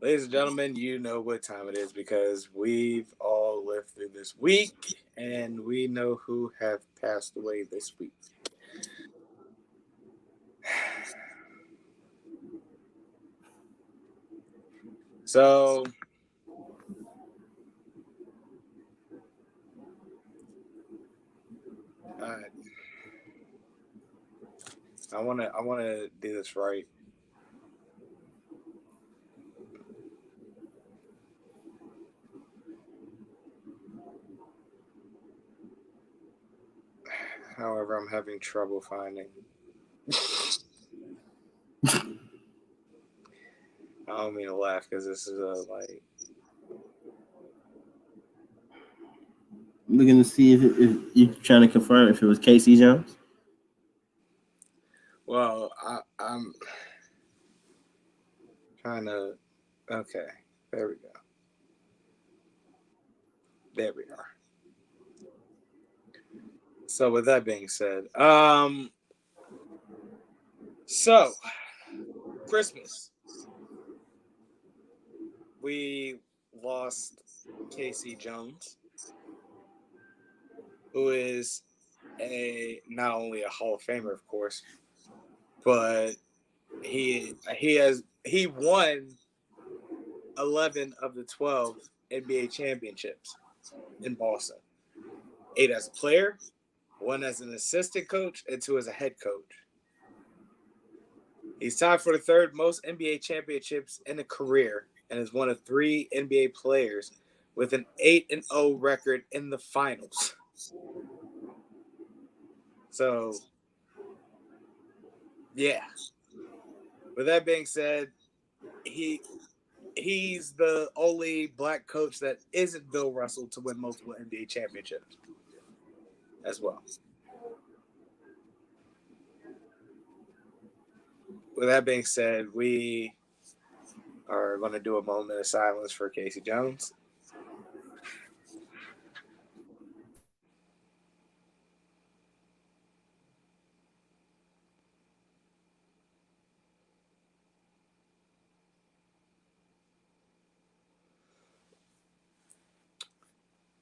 Ladies and gentlemen, you know what time it is because we've all lived through this week and we know who have passed away this week. So, uh, I wanna do this right. However, I'm having trouble finding. I don't mean to laugh because this is like. Looking to see if you're trying to confirm if it was Casey Jones. Well, I'm trying to. Okay, there we go. There we are. So with that being said, so Christmas, we lost Casey Jones, who is a not only a Hall of Famer, of course, but he won 11 of the 12 NBA championships in Boston. 8 as a player, 1 as an assistant coach, and 2 as a head coach. He's tied for the third most NBA championships in a career and is one of 3 NBA players with an 8-0 record in the finals. So, yeah. With that being said, he's the only black coach that isn't Bill Russell to win multiple NBA championships as well. With that being said, we are going to do a moment of silence for Casey Jones.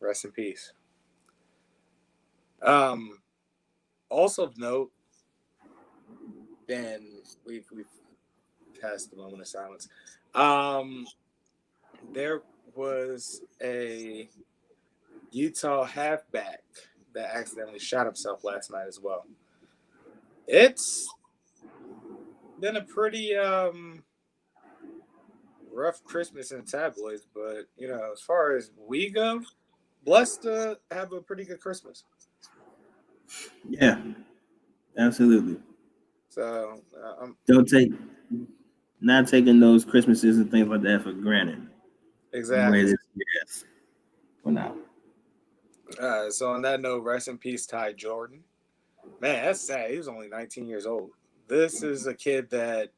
Rest in peace. Um, Also of note, and we've passed the moment of silence. There was a Utah halfback that accidentally shot himself last night as well. It's been a pretty rough Christmas in the tabloids, but as far as we go, blessed to have a pretty good Christmas. Yeah, absolutely. So Don't take not taking those Christmases and things like that for granted. The way exactly. this yes. For now. So on that note, rest in peace, Ty Jordan. Man, that's sad. He was only 19 years old. This is a kid that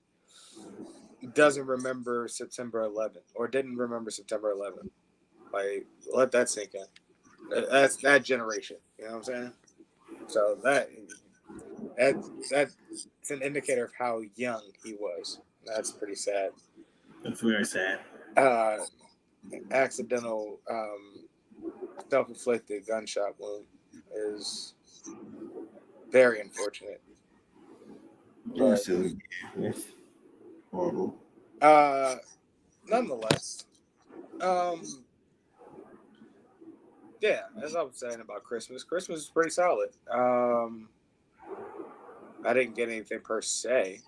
doesn't remember September 11th or didn't remember September 11th. Like, let that sink in. That's that generation. You know what I'm saying? So that's an indicator of how young he was. That's pretty sad. It's very sad. Uh, Accidental, self-inflicted gunshot wound is very unfortunate. But Absolutely. Yes. Horrible. uh, nonetheless, um, yeah, as I was saying about Christmas, Christmas is pretty solid. I didn't get anything per se.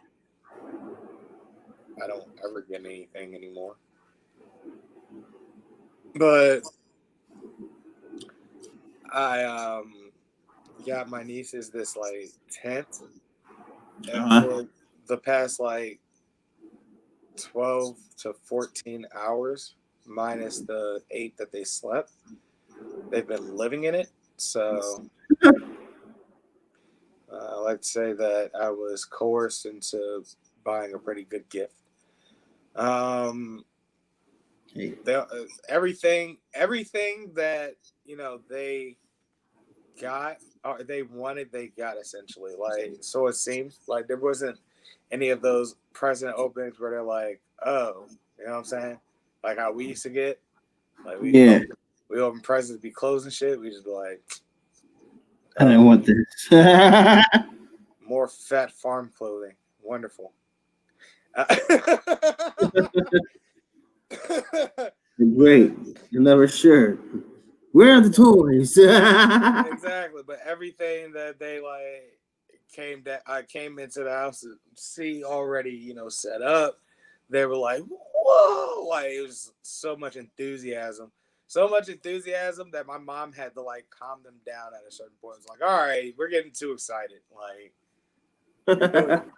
I don't ever get anything anymore. But I got my nieces this like tent, and Uh-huh. for the past like 12 to 14 hours, minus the 8 that they slept, they've been living in it. So let's say that I was coerced into buying a pretty good gift. Um, Hey. everything that they got or they wanted, they got essentially. Like, so it seems like there wasn't any of those present openings where they're like, oh, you know what I'm saying? Like how we used to get, like we open presents, be closing shit. We just be like, I didn't want this. More fat farm clothing, wonderful. Great, you're never sure. Where are the toys? Exactly, but everything that they like came into the house to see already, you know, set up. They were like, "Whoa!" Like it was so much enthusiasm, that my mom had to like calm them down at a certain point. It's like, "All right, we're getting too excited. Like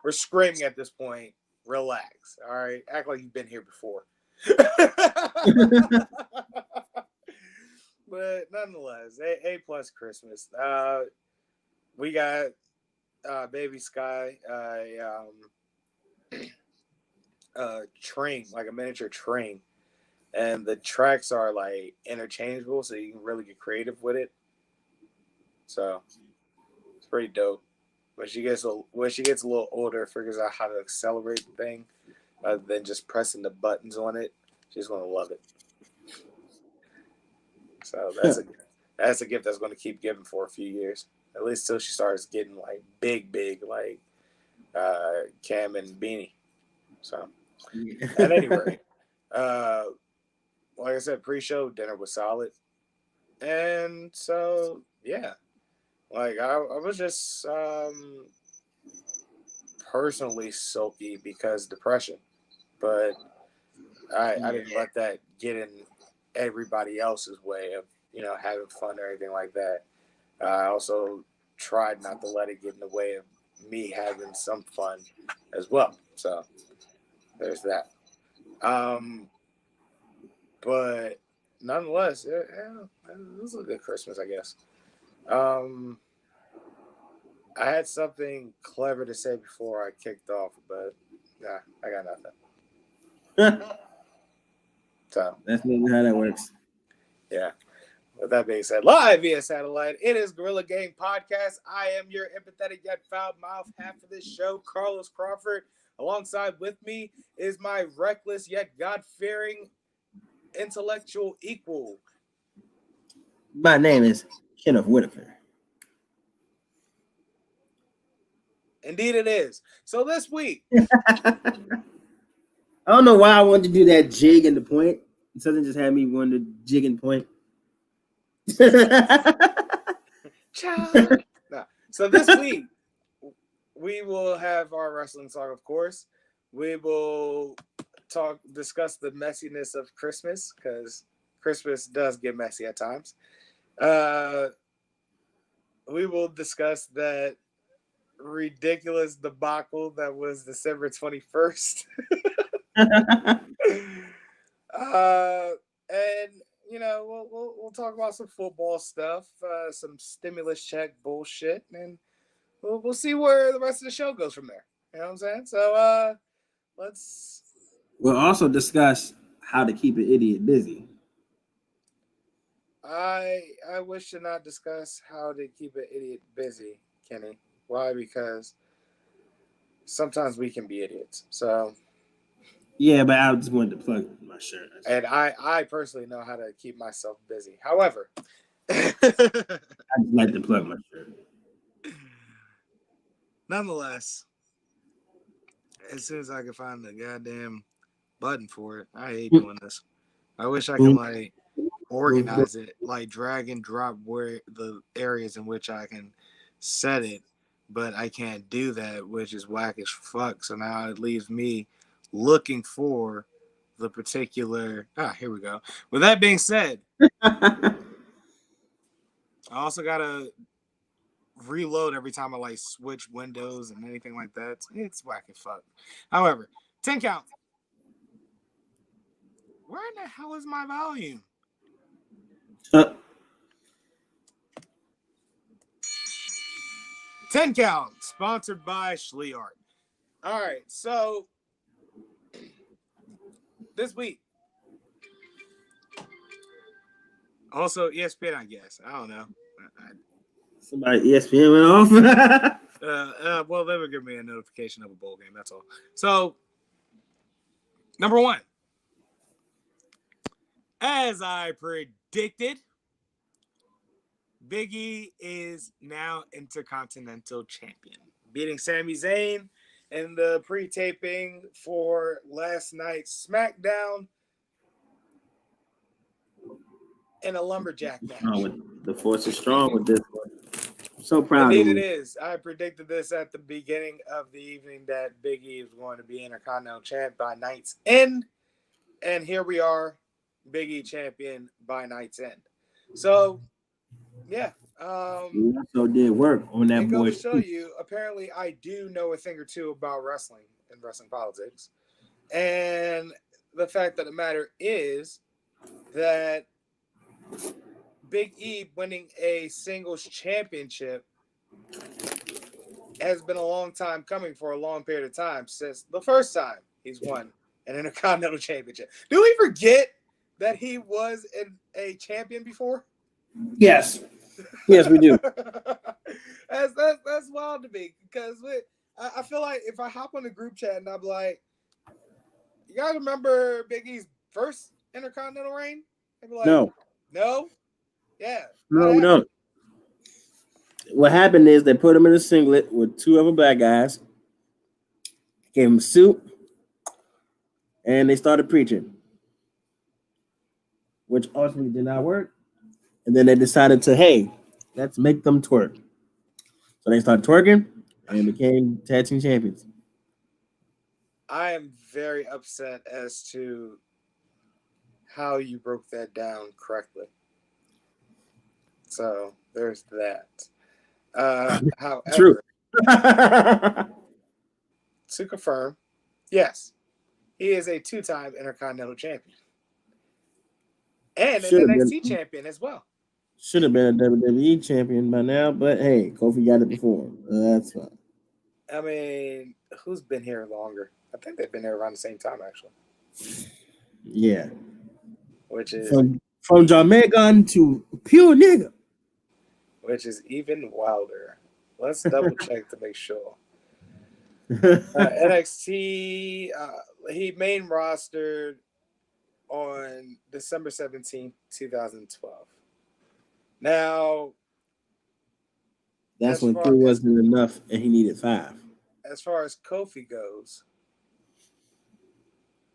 we're screaming at this point. Relax. All right, act like you've been here before." But nonetheless, A plus Christmas. We got baby Sky train, like a miniature train, and the tracks are like interchangeable, so you can really get creative with it. So it's pretty dope. When she gets a little older, figures out how to accelerate the thing rather than just pressing the buttons on it. She's gonna love it. So that's a gift that's going to keep giving for a few years, at least till she starts getting like big, like Cam and Beanie. So at any rate, like I said, pre-show dinner was solid, and so yeah, like I was just personally sulky because depression, but I didn't let that get in everybody else's way of, you know, having fun or anything like that. I also tried not to let it get in the way of me having some fun as well. So there's that. But nonetheless, it was a good Christmas, I guess. I had something clever to say before I kicked off, but nah, I got nothing. So that's not how that works. Yeah. With that being said, live via satellite, it is Gorilla Gang Podcast. I am your empathetic yet foul mouth half of this show, Carlos Crawford. Alongside with me is my reckless yet God-fearing intellectual equal. My name is Kenneth Whitaker. Indeed it is. So this week... I don't know why I wanted to do that jig and the point. Something just had me wanting to jig and point. Nah. So this week, we will have our wrestling talk, of course. We will discuss the messiness of Christmas, because Christmas does get messy at times. We will discuss that ridiculous debacle that was December 21st. And you know, we'll talk about some football stuff, some stimulus check bullshit, and we'll see where the rest of the show goes from there. You know what I'm saying? So we'll also discuss how to keep an idiot busy. I wish to not discuss how to keep an idiot busy, Kenny. Why? Because sometimes we can be idiots. So yeah, but I just wanted to plug my shirt. And I personally know how to keep myself busy. However, I just like to plug my shirt. Nonetheless, as soon as I can find the goddamn button for it, I hate doing this. I wish I could like organize it, like drag and drop where the areas in which I can set it, but I can't do that, which is whack as fuck. So now it leaves me looking for the particular. Here we go. With that being said, I also gotta reload every time I like switch windows and anything like that. It's whack as fuck. However, 10 count. Where in the hell is my volume? 10 count, sponsored by Schleart. All right, so this week. Also, ESPN, I guess. I don't know. Somebody ESPN went off. Well, they would give me a notification of a bowl game. That's all. So, number one, as I predicted, Big E is now Intercontinental Champion, beating Sami Zayn in the pre-taping for last night's SmackDown in a lumberjack match. The force is strong with this one. I'm so proud Indeed of it you. is. I predicted this at the beginning of the evening that Big E was going to be Intercontinental Champ by night's end. And here we are, Big E champion by night's end. So, yeah. You also did work on that It boy. goes to show you, apparently, I do know a thing or two about wrestling and wrestling politics. And the fact of the matter is that Big E winning a singles championship has been a long time coming for a long period of time since the first time he's won an Intercontinental Championship. Do we forget that he was a champion before? Yes. Yes, we do. that's wild to me because I feel like if I hop on the group chat and I'm like, you guys remember Big E's first Intercontinental reign? They'd be like, No. Yeah. No, we don't. What happened is they put him in a singlet with two other black guys, gave him a suit, and they started preaching, which ultimately did not work. And then they decided to, hey, let's make them twerk. So they started twerking and became tag team champions. I am very upset as to how you broke that down correctly. So there's that. However, True. To confirm, yes, he is a two-time Intercontinental Champion and an NXT champion as well. Should have been a WWE champion by now, but hey, Kofi got it before him. That's fine. I mean, who's been here longer? I think they've been here around the same time, actually. Yeah. Which is from Jamaican to pure nigga. Which is even wilder. Let's double check to make sure. NXT, he main rostered on December 17th, 2012. Now, that's when 3 wasn't enough and he needed 5. As far as Kofi goes,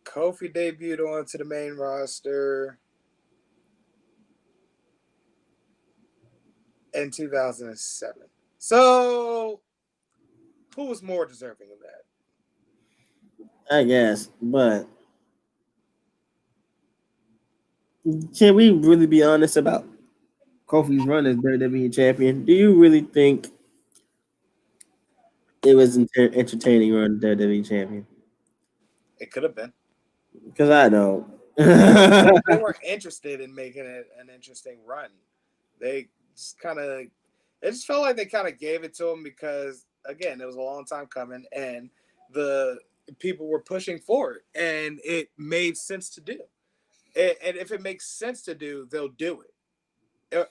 Kofi debuted onto the main roster in 2007. So, who was more deserving of that? I guess, but can we really be honest about Kofi's run as WWE champion? Do you really think it was entertaining run WWE champion? It could have been. Because I don't. They weren't interested in making it an interesting run. They just it just felt like they kind of gave it to him because, again, it was a long time coming and the people were pushing for it and it made sense to do. And if it makes sense to do, they'll do it.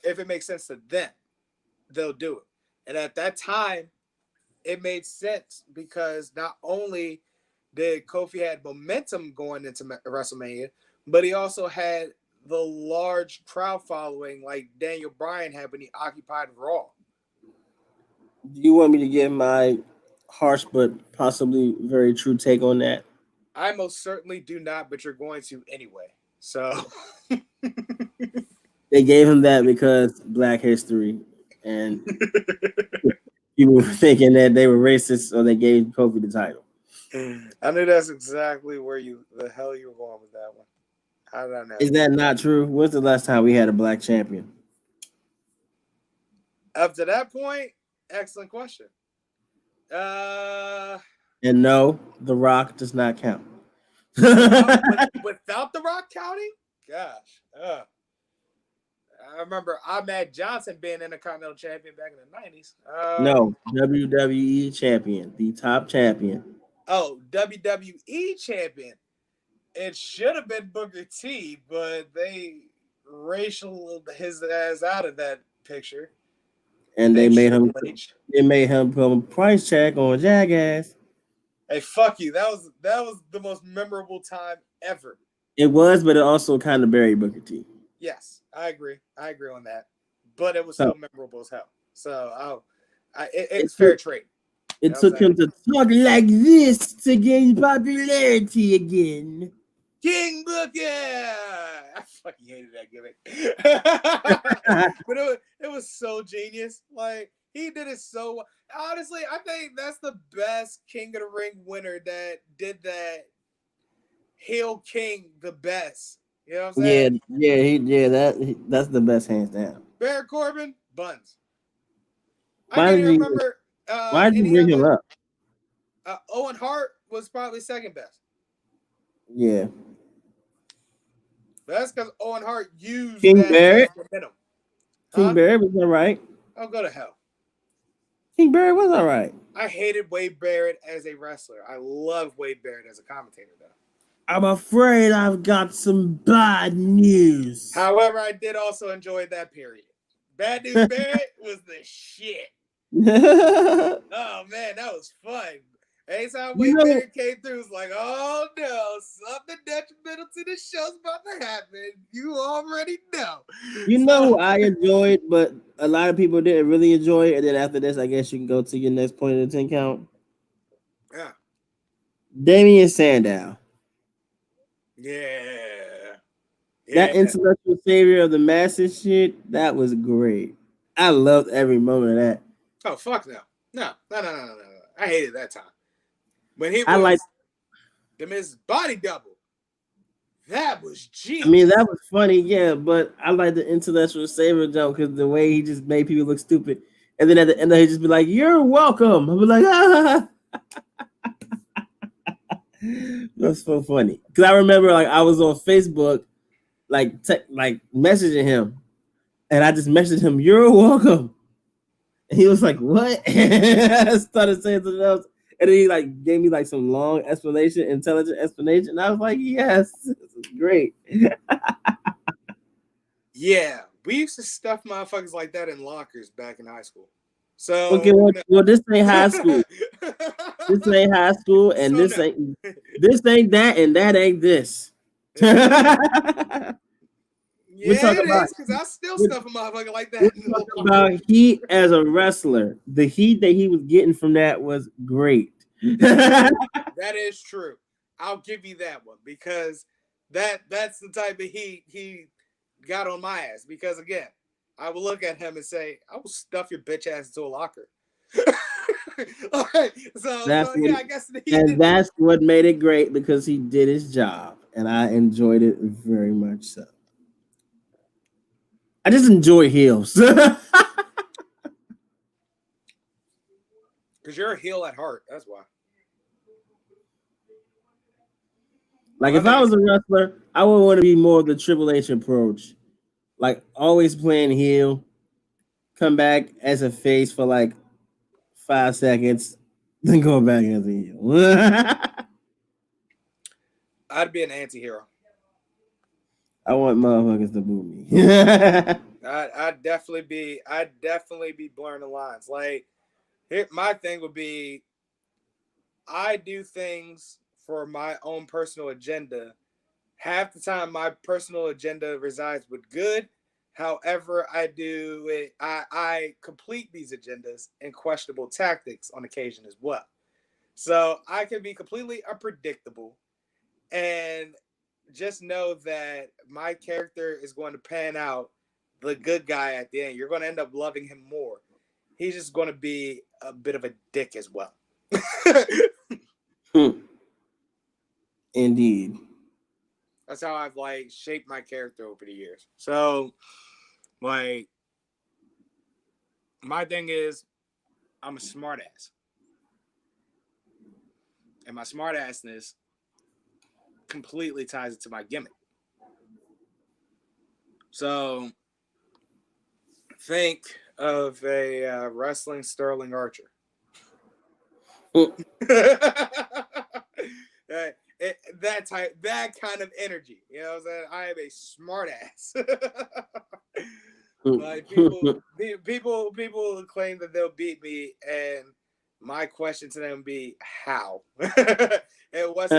If it makes sense to them, they'll do it. And at that time, it made sense because not only did Kofi had momentum going into WrestleMania, but he also had the large crowd following like Daniel Bryan had when he occupied Raw. Do you want me to give my harsh but possibly very true take on that? I most certainly do not, but you're going to anyway. So they gave him that because Black History and people were thinking that they were racist, so they gave Kofi the title. I knew that's exactly where the hell you were going with that one. How did I know? Is that not true? When's the last time we had a black champion? Up to that point, excellent question. And no, The Rock does not count. Without The Rock counting? Gosh. I remember Ahmed Johnson being Intercontinental Champion back in the 90s. No, WWE Champion, the top champion. Oh, WWE Champion. It should have been Booker T, but they racial his ass out of that picture. and Thanks, they Triple H. made him put a price check on Jackass. Hey, fuck you. That was the most memorable time ever. It was, but it also kind of buried Booker T. Yes, I agree. I agree on that. But it was So still memorable as hell. So it's it fair took, trade. You it know what I'm took saying? him to talk like this to gain popularity again. King Booker. I fucking hated that gimmick. But it was so genius. Like, he did it so well. Honestly, I think that's the best King of the Ring winner that did that heel king the best. You know what I'm saying? That's the best hands down. Baron Corbin, buns. I Why can't did even you remember why did you any bring him other. up? Owen Hart was probably second best. Yeah. But that's because Owen Hart used King that as Barrett. momentum. King Huh? Barrett was all right. Oh, go to hell. King Barrett was all right. I hated Wade Barrett as a wrestler. I love Wade Barrett as a commentator, though. I'm afraid I've got some bad news. However, I did also enjoy that period. Bad News Barrett was the shit. Oh, man, that was fun. Anytime Wade Barrett came through, it was like, oh, no, something detrimental to the show's about to happen. You already know. You know who I enjoyed, but a lot of people didn't really enjoy it. And then after this, I guess you can go to your next point of the 10 count. Yeah. Damian Sandow. Yeah. That intellectual savior of the masses shit, that was great. I loved every moment of that. Oh, fuck no. No. I hated that time. When he I was like the Miz body double. That was genius. I mean, that was funny, yeah, but I like the intellectual savior jump because the way he just made people look stupid. And then at the end, he'd just be like, "You're welcome." I'd be like, "Ah." That's so funny. Because I remember, like, I was on Facebook, like messaging him, and I just messaged him, "You're welcome." And he was like, "What?" I started saying something else, and then he like gave me like some long explanation, intelligent explanation. And I was like, "Yes, this is great." Yeah, we used to stuff motherfuckers like that in lockers back in high school. So Okay, well, this ain't high school. This ain't high school, and so this no. ain't that, and that ain't this. We're Yeah, talking it about is, because I still stuff a motherfucker like we're that. talking about heat as a wrestler. The heat that he was getting from that was great. That is true. I'll give you that one, because that's the type of heat he got on my ass. Because again, I will look at him and say, I will stuff your bitch ass into a locker. All right. So yeah, I guess that's what made it great, because he did his job, and I enjoyed it very much so. I just enjoy heels. Because you're a heel at heart. That's why. Like, if I was a wrestler, I would want to be more of the Triple H approach. Like, always playing heel, come back as a face for like 5 seconds, then go back as a heel. I'd be an anti-hero. I want motherfuckers to boo me. I'd definitely be blurring the lines. Like, here, my thing would be, I do things for my own personal agenda. Half the time, my personal agenda resides with good. However, I complete these agendas in questionable tactics on occasion as well. So I can be completely unpredictable, and just know that my character is going to pan out the good guy at the end. You're going to end up loving him more. He's just going to be a bit of a dick as well. Indeed. That's how I've like shaped my character over the years. So, like, my thing is, I'm a smartass, and my smartassness completely ties it to my gimmick. So, think of a wrestling Sterling Archer. that kind of energy. You know what I'm saying? I am a smart ass. Like people claim that they'll beat me, and my question to them be how. And once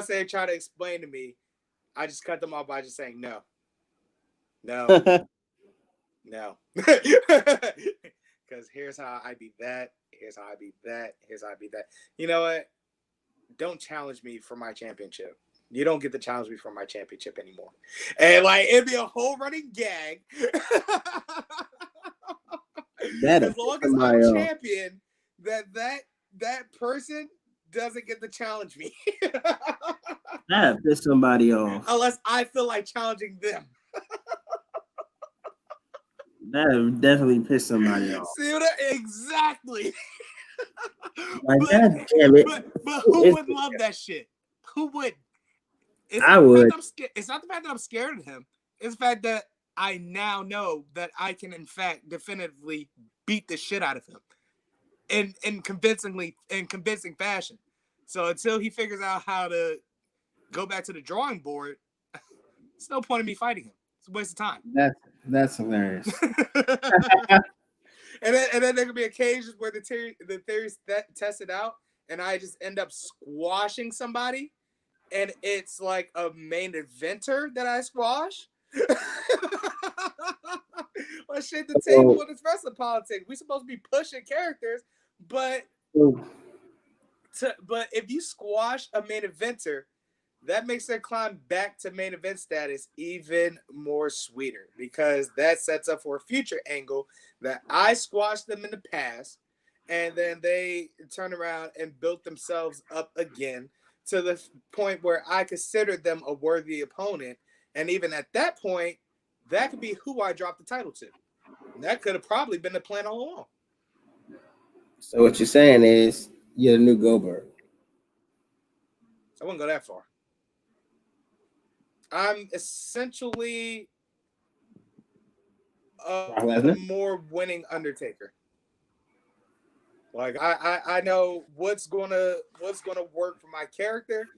they try to explain to me, I just cut them off by just saying no, no. Because here's how I beat that. Here's how I beat that. Here's how I beat that. You know what? Don't challenge me for my championship. You don't get to challenge me for my championship anymore. And like it'd be a whole running gag. As long as I'm champion, that person doesn't get to challenge me. That piss somebody off. Unless I feel like challenging them. That would definitely piss somebody off. See what exactly. Like, God damn it. But who would love that shit? Who would? I would. It's not the fact that I'm scared of him. It's the fact that I now know that I can, in fact, definitively beat the shit out of him in convincing fashion. So until he figures out how to go back to the drawing board, it's no point in me fighting him. It's a waste of time. That's hilarious. And then there could be occasions where the theory's tested out, and I just end up squashing somebody, and it's like a main eventer that I squash. Let's shake the table with this wrestling politics. We supposed to be pushing characters, but if you squash a main eventer, that makes their climb back to main event status even more sweeter, because that sets up for a future angle that I squashed them in the past, and then they turn around and built themselves up again to the point where I considered them a worthy opponent. And even at that point, that could be who I dropped the title to. And that could have probably been the plan all along. So what you're saying is you're the new Goldberg. I wouldn't go that far. I'm essentially a more winning Undertaker. Like I know what's gonna work for my character.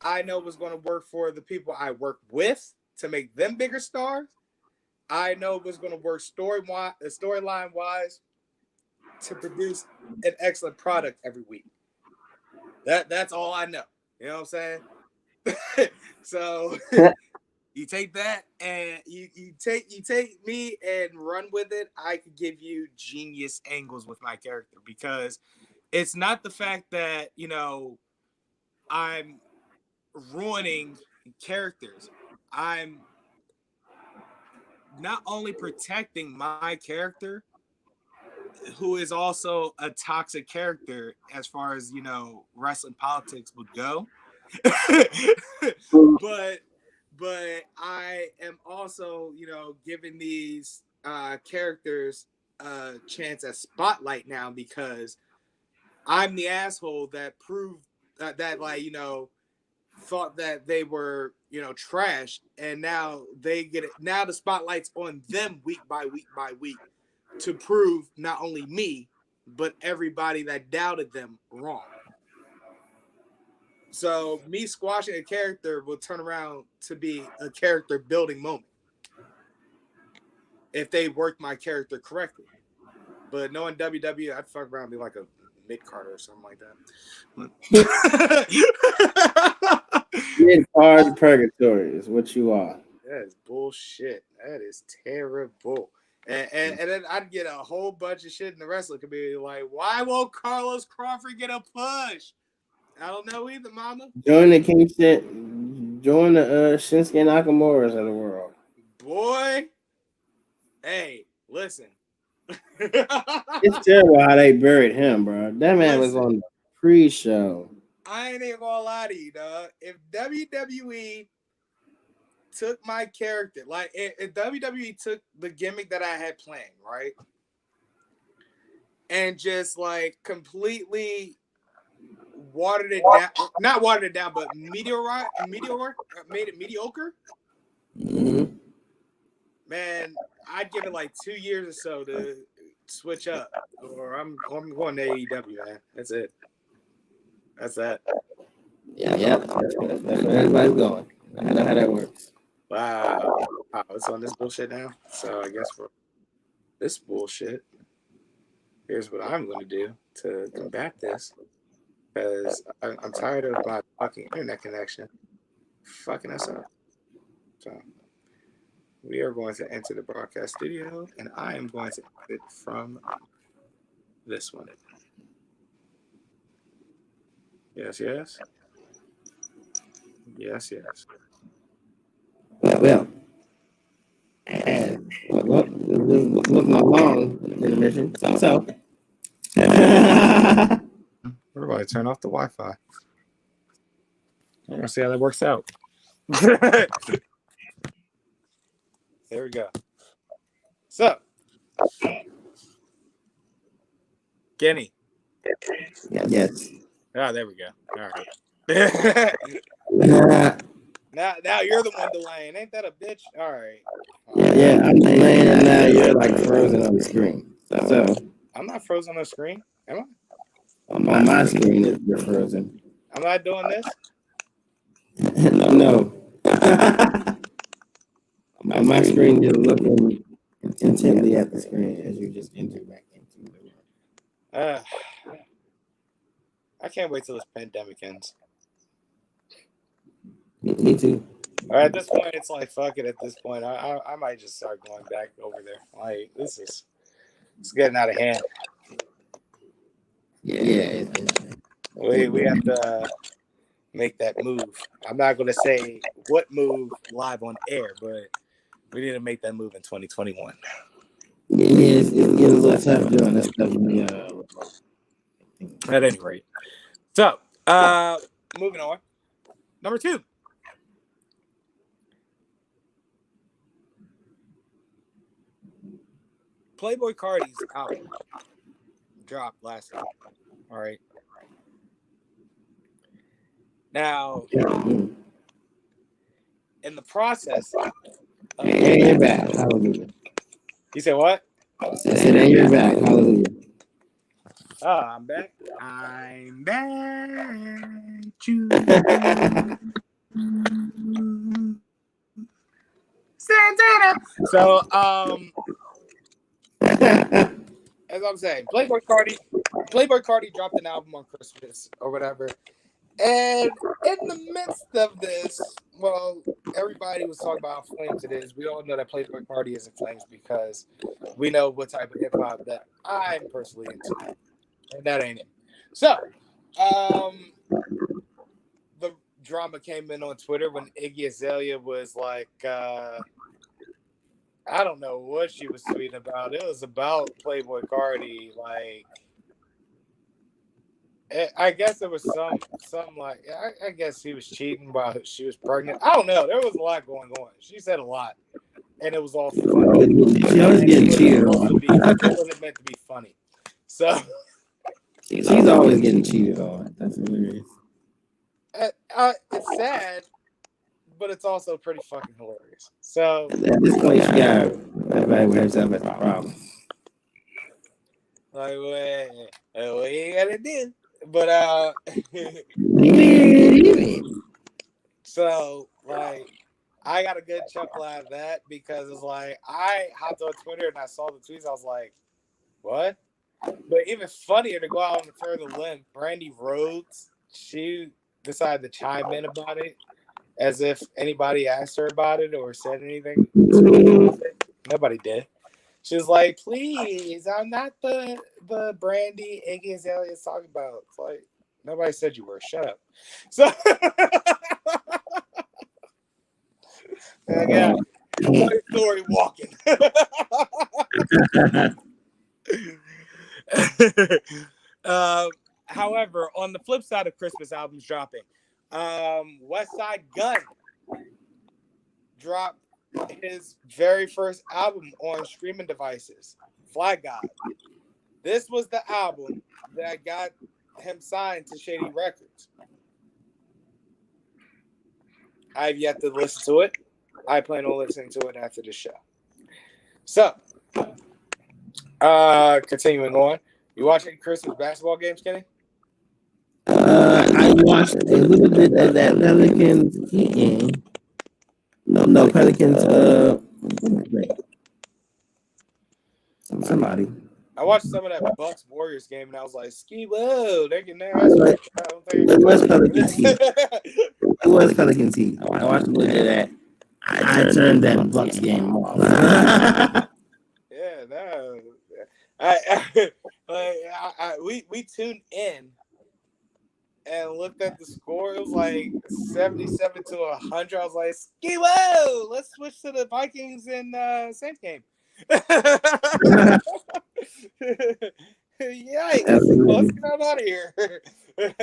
I know what's gonna work for the people I work with to make them bigger stars. I know what's gonna work storyline wise to produce an excellent product every week. That's all I know. You know what I'm saying? So you take that and you take me and run with it. I could give you genius angles with my character, because it's not the fact that, you know, I'm ruining characters. I'm not only protecting my character, who is also a toxic character as far as, you know, wrestling politics would go. but I am also, you know, giving these characters a chance at spotlight now, because I'm the asshole that proved that like, you know, thought that they were, you know, trash, and now they get it. Now the spotlight's on them week by week by week to prove not only me, but everybody that doubted them wrong. So me squashing a character will turn around to be a character building moment if they work my character correctly. But knowing WWE, I'd fuck around and be like a mid-carder or something like that. Mid-card purgatory is what you are. That is bullshit. That is terrible. And then I'd get a whole bunch of shit in the wrestling community like, why won't Carlos Crawford get a push? I don't know either, mama. Join the Shinsuke Nakamura's of the world. Boy. Hey, listen. It's terrible how they buried him, bro. That man was on the pre-show. I ain't even gonna lie to you, dog. If WWE took my character, like if WWE took the gimmick that I had planned, right, and just like completely watered it down, not watered it down, but made it mediocre. Mm-hmm. Man, I'd give it like 2 years or so to switch up, or I'm going to AEW, man. That's it. That's that. Yeah. That's where everybody's going. I know how that works. Wow. Oh, it's on this bullshit now. So I guess for this bullshit, here's what I'm going to do to combat this. Because I'm tired of my fucking internet connection fucking us up. So we are going to enter the broadcast studio, and I am going to exit from this one. Yes, yes. Yes, yes. Well, and well, it wasn't a long intermission. So We're going to turn off the Wi-Fi. We're going to see how that works out. There we go. So, Kenny. yes. Ah, there we go. All right. Now you're the one delaying. Ain't that a bitch? All right. Yeah, I'm delaying it now. You're like frozen on the screen. So I'm not frozen on the screen. Am I? on my screen, you're frozen. I'm not doing this. No. On my screen, you're looking intently at the screen as you just enter back into the room. I can't wait till this pandemic ends. Me too. At this point, it's like fuck it. At this point, I might just start going back over there. Like it's getting out of hand. Yeah. We have to make that move. I'm not gonna say what move live on air, but we need to make that move in 2021. Yeah, it's getting a little tough doing this stuff. At any rate, so moving on. Number 2. Playboi Carti's album dropped last week. All right. Now, in the process, and you're back. Hallelujah. You said what? I said, and you're back. Hallelujah. Oh, I'm back. I'm back. Santana. So, as I'm saying, Playboi Carti dropped an album on Christmas or whatever. And in the midst of this, well, everybody was talking about how flames it is. We all know that Playboi Carti is in flames because we know what type of hip hop that I'm personally into. And that ain't it. So, the drama came in on Twitter when Iggy Azalea was like, I don't know what she was tweeting about. It was about Playboi Carti. Like, I guess there was some like, I guess he was cheating while she was pregnant. I don't know. There was a lot going on. She said a lot, and it was all funny. She always getting cheated on. It wasn't meant to be funny. So she's always getting cheated on. That's hilarious. It's sad, but it's also pretty fucking hilarious. So at this point, she got everybody herself as a problem. Like, what you gotta do? But so like, I got a good chuckle out of that because it's like I hopped on Twitter and I saw the tweets. I was like, what? But even funnier to go out on a further limb, Brandy Rhodes, she decided to chime in about it as if anybody asked her about it or said anything. Nobody did. She was like, please, I'm not the Brandy Iggy Azalea is talking about. It's like, nobody said you were. Shut up. So, yeah, story Walkin. However, on the flip side of Christmas albums dropping, West Side Gun dropped his very first album on streaming devices, Flag God. This was the album that got him signed to Shady Records. I've yet to listen to it. I plan on listening to it after the show. So, continuing on. You watching Christmas basketball games, Kenny? I watched a little bit of that Pelicans game. No, Pelicans. Somebody. I watched some of that Bucks Warriors game and I was like, ski whoa, they're getting their ass Right. I don't think It was Pelicans. It was Pelicans. I watched a little bit of that. I turned that Bucks game off. Yeah, no. We tuned in and looked at the score. It was like 77 to 100. I was like, ski whoa, let's switch to the Vikings and Saints game. Yikes, let's get out of here. And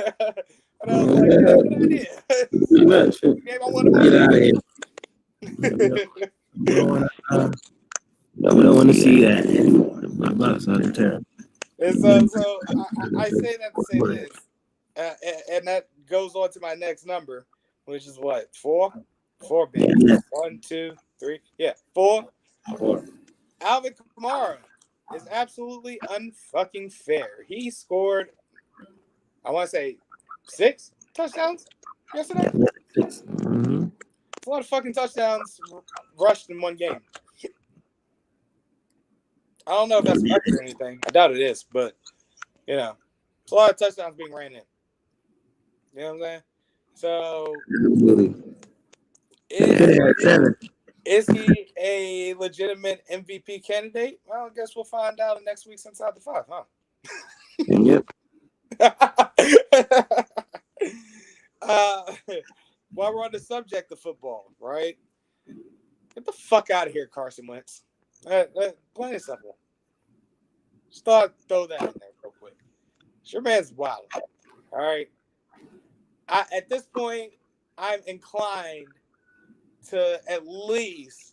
I was like, yeah, good idea. Pretty much. Game I want to Get out of here. Don't want to see that. My Bucks are terrible. And so I say that to say this, and that goes on to my next number, which is what, 4? 4 big. Yeah. 1, 2, 3, yeah, 4. Alvin Kamara is absolutely unfucking fair. He scored, I want to say, 6 touchdowns yesterday. Mm-hmm. It's a lot of fucking touchdowns rushed in one game. I don't know if that's a record or anything. I doubt it is, but it's a lot of touchdowns being ran in. You know what I'm saying? So, is he a legitimate MVP candidate? Well, I guess we'll find out in next week's Inside the 5, huh? Yep. While we're on the subject of football, right? Get the fuck out of here, Carson Wentz. Plain and simple. Just thought I'd throw that in there real quick. Your man's wild. All right. At this point, I'm inclined to at least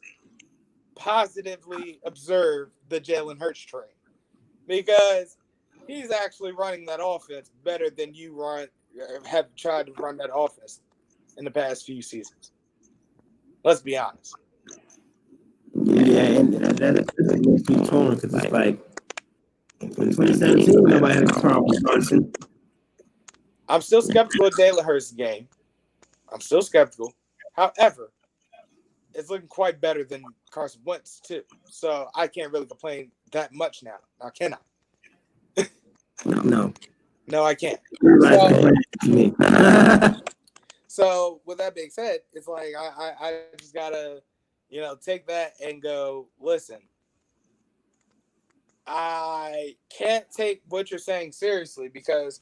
positively observe the Jalen Hurts train because he's actually running that offense better than you have tried to run that offense in the past few seasons. Let's be honest. Yeah, and that makes me torn because it's like in 2017, nobody had Charles Johnson. I'm still skeptical of Jalen Hurts' game. I'm still skeptical. However, it's looking quite better than Carson Wentz, too. So I can't really complain that much now. Now, can I? No, I can't. So with that being said, it's like I just gotta, take that and go, listen, I can't take what you're saying seriously because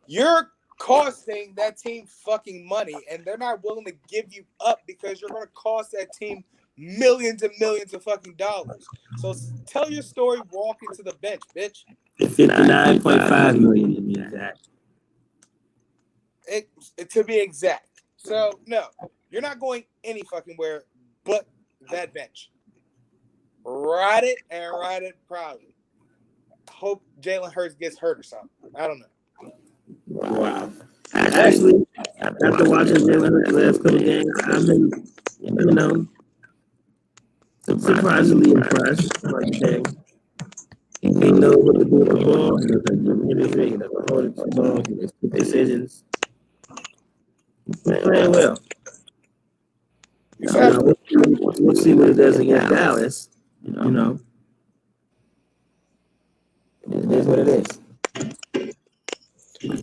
you're costing that team fucking money and they're not willing to give you up because you're going to cost that team millions and millions of fucking dollars. So tell your story walking to the bench, bitch. 59.5 million to be exact. To be exact. So, no, you're not going any fucking where but that bench. Ride it and ride it proudly. Hope Jalen Hurts gets hurt or something. I don't know. Wow. Actually, after watching Jalen Hurts last couple games, I've been, surprisingly impressed. Like, he knows what to do with the ball. He knows how to hold the ball. He makes good decisions. He's playing well. We'll see what it does against Dallas. It is what it is.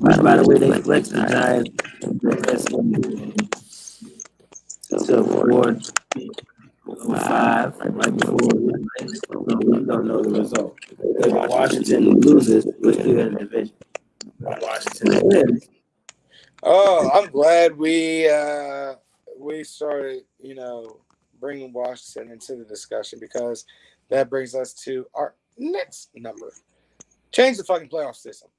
By the way, they flexed the Giants to 4-5 right before we don't know the result. If Washington loses, we're still in the division. Washington wins. Oh, I'm glad we started, bringing Washington into the discussion because that brings us to our next number. Change the fucking playoff system.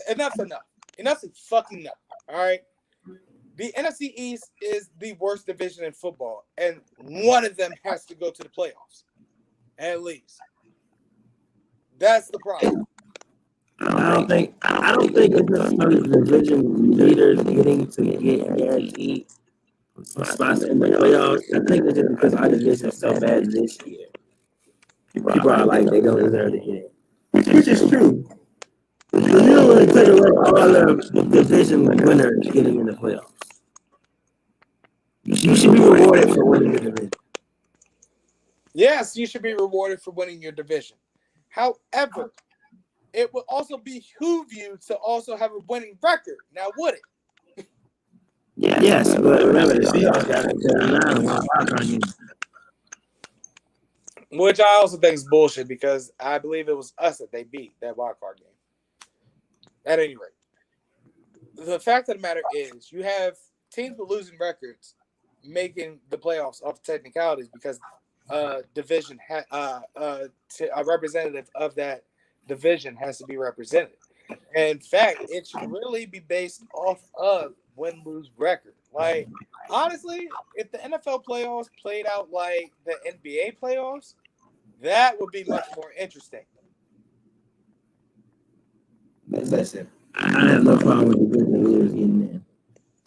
Enough's enough. Enough's fucking enough. All right. The NFC East is the worst division in football, and one of them has to go to the playoffs, at least. That's the problem. I don't think it's necessarily the division leaders getting to get guaranteed spots in the playoffs. I think it's just because our division is so bad this year. People are like they don't deserve to get it, which is true. You don't really take away all the division winners getting in the playoffs. You should be rewarded for winning the division. Yes, you should be rewarded for winning your division. However, it would also behoove you to also have a winning record. Now, would it? Yes, but remember the Seahawks got it to 9 in wild card game. Which I also think is bullshit because I believe it was us that they beat that wild card game. At any rate, the fact of the matter is you have teams with losing records making the playoffs off technicalities because division a representative of that division has to be represented. In fact, it should really be based off of win-lose record. Like, honestly, if the NFL playoffs played out like the NBA playoffs, that would be much more interesting. Listen, I have no problem with the division leaders getting in.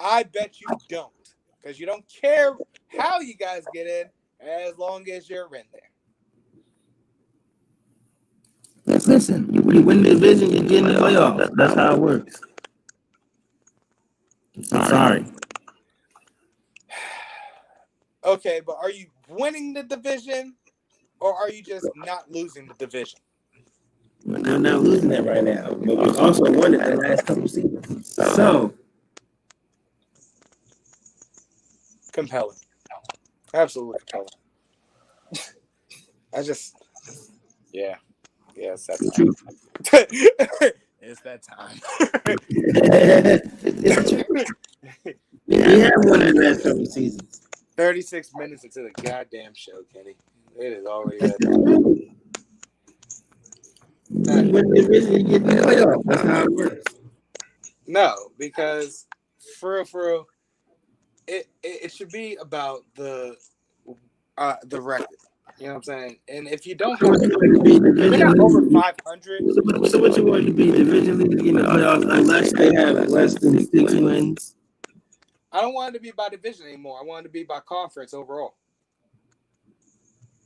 I bet you don't, because you don't care how you guys get in as long as you're in there. Listen, you win the division, you get in the playoffs. That's how it works. I'm sorry. Okay, but are you winning the division or are you just not losing the division? We're not losing that right now, but we also won it the last couple seasons. So compelling. Absolutely compelling. Yeah, it's that time. It's that time. We have won it the last couple seasons. 36 minutes into the goddamn show, Kenny. It is already that time. That's how it works. No, because for real, it should be about the record. You know what I'm saying? And if you don't have they're not over 500. So what you want to be division leader in the playoffs unless they have less than 6 wins? I don't want it to be by division anymore. I want it to be by conference overall.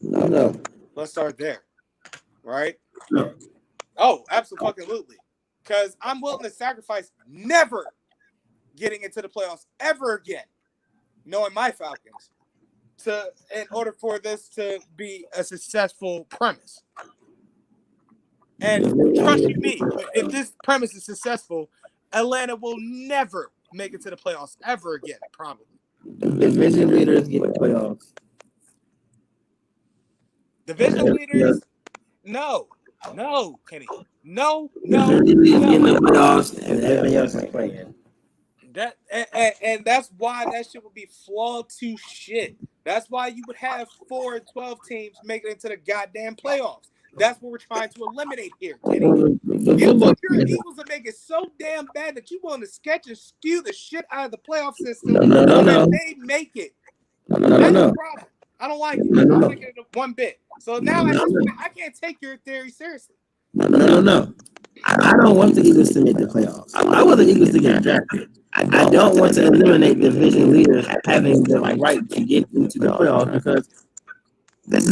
No. Let's start there. Right? No. Oh, absolutely. Because I'm willing to sacrifice never getting into the playoffs ever again, knowing my Falcons, in order for this to be a successful premise. And trust you me, if this premise is successful, Atlanta will never make it to the playoffs ever again, probably. Division leaders get the playoffs. Division leaders? No, Kenny. No. Division leaders get the playoffs, and everybody else is playing. And that's why that shit would be flawed to shit. That's why you would have 4 and 12 teams making it to the goddamn playoffs. That's what we're trying to eliminate here, Kenny. You want your Eagles to make it so damn bad that you want to sketch and skew the shit out of the playoff system that they make it. That's the problem. I don't like it. I don't like it one bit. So now at this point, I can't take your theory seriously. No. I don't want the Eagles to make the playoffs. I want the Eagles to get drafted. I don't want to eliminate division leaders having the right to get into the playoffs because this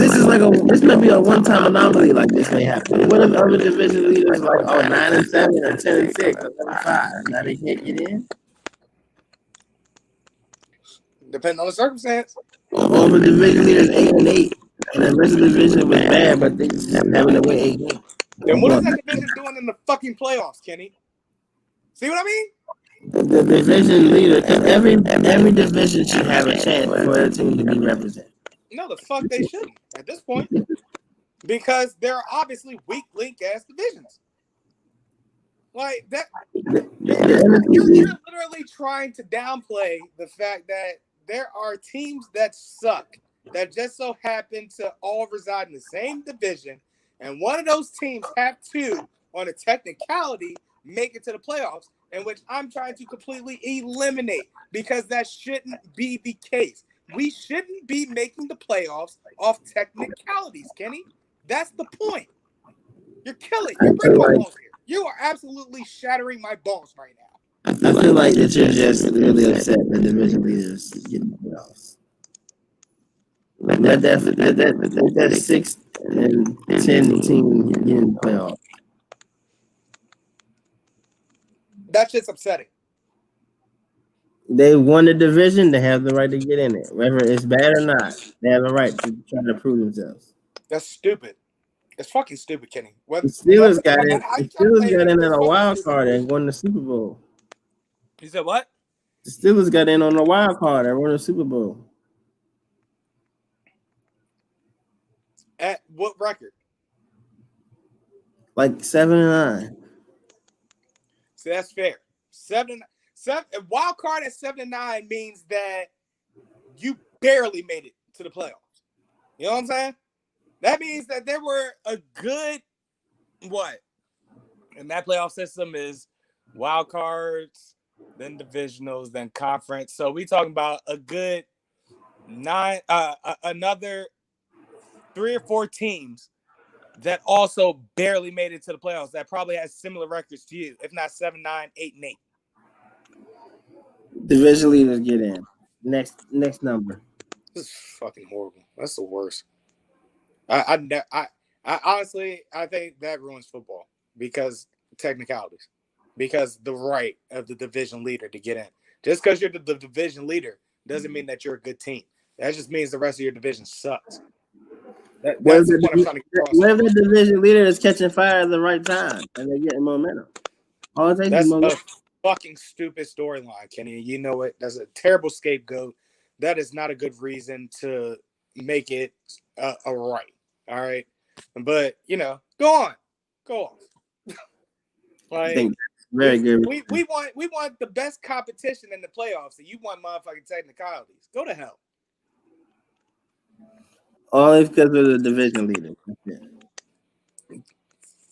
may be a one-time anomaly. Like this may happen. What if other division leaders like 9-7 or 10-6 or 7-5? Now they can't get in. Depending on the circumstance. All the division leaders 8-8, and the rest of the division was bad, but they just having to win 8 games. Then what is that division doing in the fucking playoffs, Kenny? See what I mean? The division leader, every division should have a chance for their team to be represented. No, the fuck they shouldn't at this point. Because they're obviously weak link ass divisions. Like that you're literally trying to downplay the fact that there are teams that suck that just so happen to all reside in the same division, and one of those teams have to, on a technicality, make it to the playoffs, in which I'm trying to completely eliminate because that shouldn't be the case. We shouldn't be making the playoffs off technicalities, Kenny. That's the point. You're killing. You're breaking my balls here. You are absolutely shattering my balls right now. I feel like that you're just really upset that the division leaders getting the playoffs. That 6 and 10 team getting the playoffs. That shit's upsetting. They won the division. They have the right to get in it, whether it's bad or not. They have a right to try to prove themselves. That's stupid. It's fucking stupid, Kenny. The No, Steelers got no in. matter how The you try to Steelers play got it, in at it's a fucking wild stupid. card and won the Super Bowl. You said what? The Steelers got in on the wild card and won the Super Bowl. At what record? Like 7-9. See, that's fair. Seven. A wild card at 7-9 means that you barely made it to the playoffs. You know what I'm saying? That means that there were a good what? And that playoff system is wild cards, then divisionals, then conference. So we talking about a good another 3 or 4 teams that also barely made it to the playoffs that probably has similar records to you, if not 7-9, 8-8. Division leaders get in. Next number. This is fucking horrible. That's the worst. I honestly, I think that ruins football because technicalities, because the right of the division leader to get in. Just because you're the division leader doesn't mean that you're a good team. That just means the rest of your division sucks. That's the point I'm trying to get across. What if the division leader is catching fire at the right time and they're getting momentum? All it takes That's is momentum. a fucking stupid storyline, Kenny. You know it. That's a terrible scapegoat. That is not a good reason to make it a right. All right. But, go on. Go off. I think that's very good. We want the best competition in the playoffs, and you want motherfucking technicalities. Go to hell. All it's because of the division leader.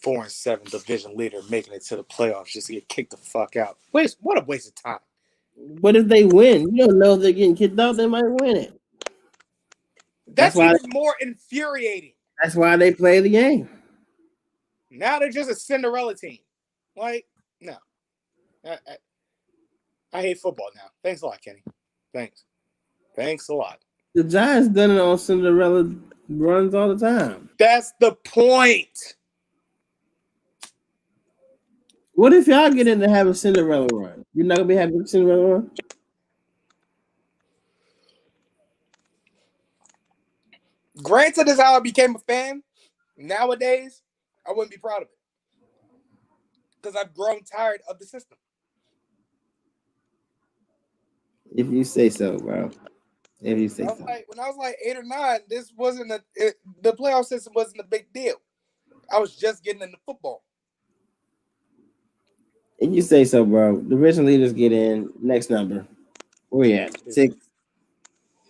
4-7 division leader making it to the playoffs just to get kicked the fuck out. What a waste of time. What if they win? You don't know if they're getting kicked out. They might win it. That's even more infuriating. That's why they play the game. Now they're just a Cinderella team. Like, no. I hate football now. Thanks a lot, Kenny. Thanks a lot. The Giants done it on Cinderella runs all the time. That's the point. What if y'all get in to have a Cinderella run? You're not gonna be having a Cinderella run? Granted, is how I became a fan. Nowadays, I wouldn't be proud of it because I've grown tired of the system. If you say so, bro. If you say so. When I was like 8 or 9, this wasn't the playoff system wasn't a big deal. I was just getting into football. If you say so, bro. Division leaders get in. Next number. Where we at? 6,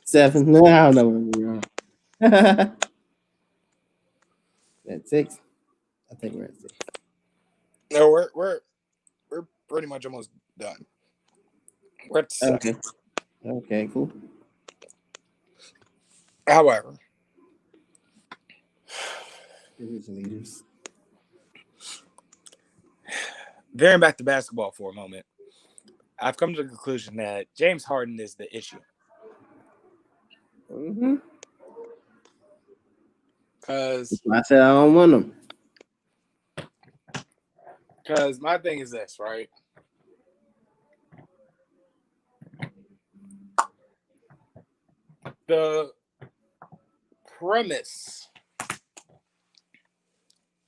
7. No, I don't know where we are. At 6. I think we're at 6. No, we're pretty much almost done. We're at 7. Okay, cool. However, division leaders. Veering back to basketball for a moment, I've come to the conclusion that James Harden is the issue. Mm-hmm. Because I said I don't want him. Because my thing is this, right? The premise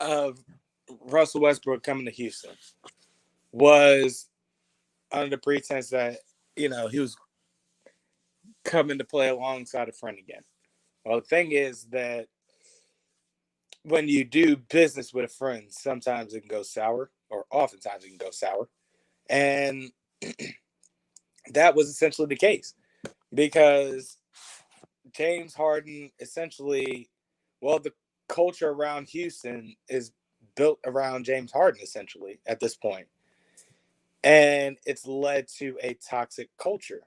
of Russell Westbrook coming to Houston was under the pretense that, he was coming to play alongside a friend again. Well, the thing is that when you do business with a friend, sometimes it can go sour, or oftentimes it can go sour. And that was essentially the case because James Harden essentially, the culture around Houston is built around James Harden essentially at this point. And it's led to a toxic culture,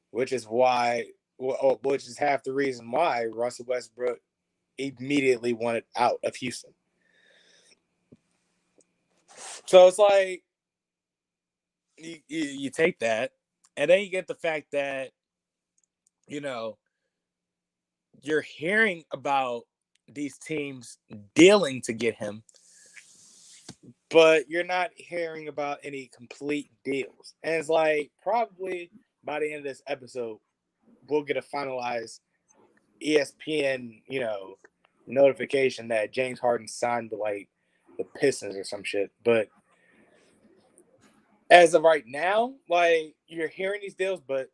which is half the reason why Russell Westbrook immediately wanted out of Houston. So it's like you take that, and then you get the fact that, you're hearing about these teams dealing to get him, but you're not hearing about any complete deals. And it's like probably by the end of this episode, we'll get a finalized ESPN, notification that James Harden signed with like the Pistons or some shit. But as of right now, like you're hearing these deals, but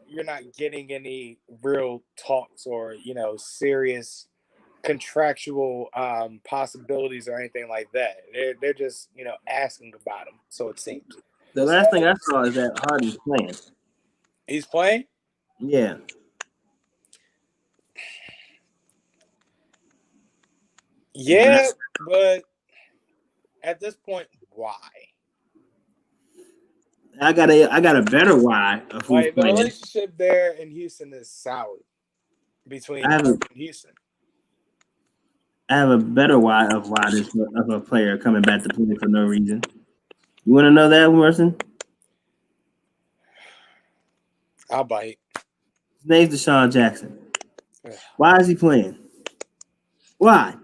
you're not getting any real talks or serious contractual possibilities or anything like that. They're just asking about them. So it seems. The last thing I saw is that Harden's playing. He's playing? Yeah. Yeah, but at this point, why? I got a better why of who's Like the playing. relationship there in Houston is sour between I have Harden and Houston. I have a better why of a player coming back to play for no reason. You want to know that, Wilson? I'll bite. His name's Deshaun Jackson. Why is he playing? Why?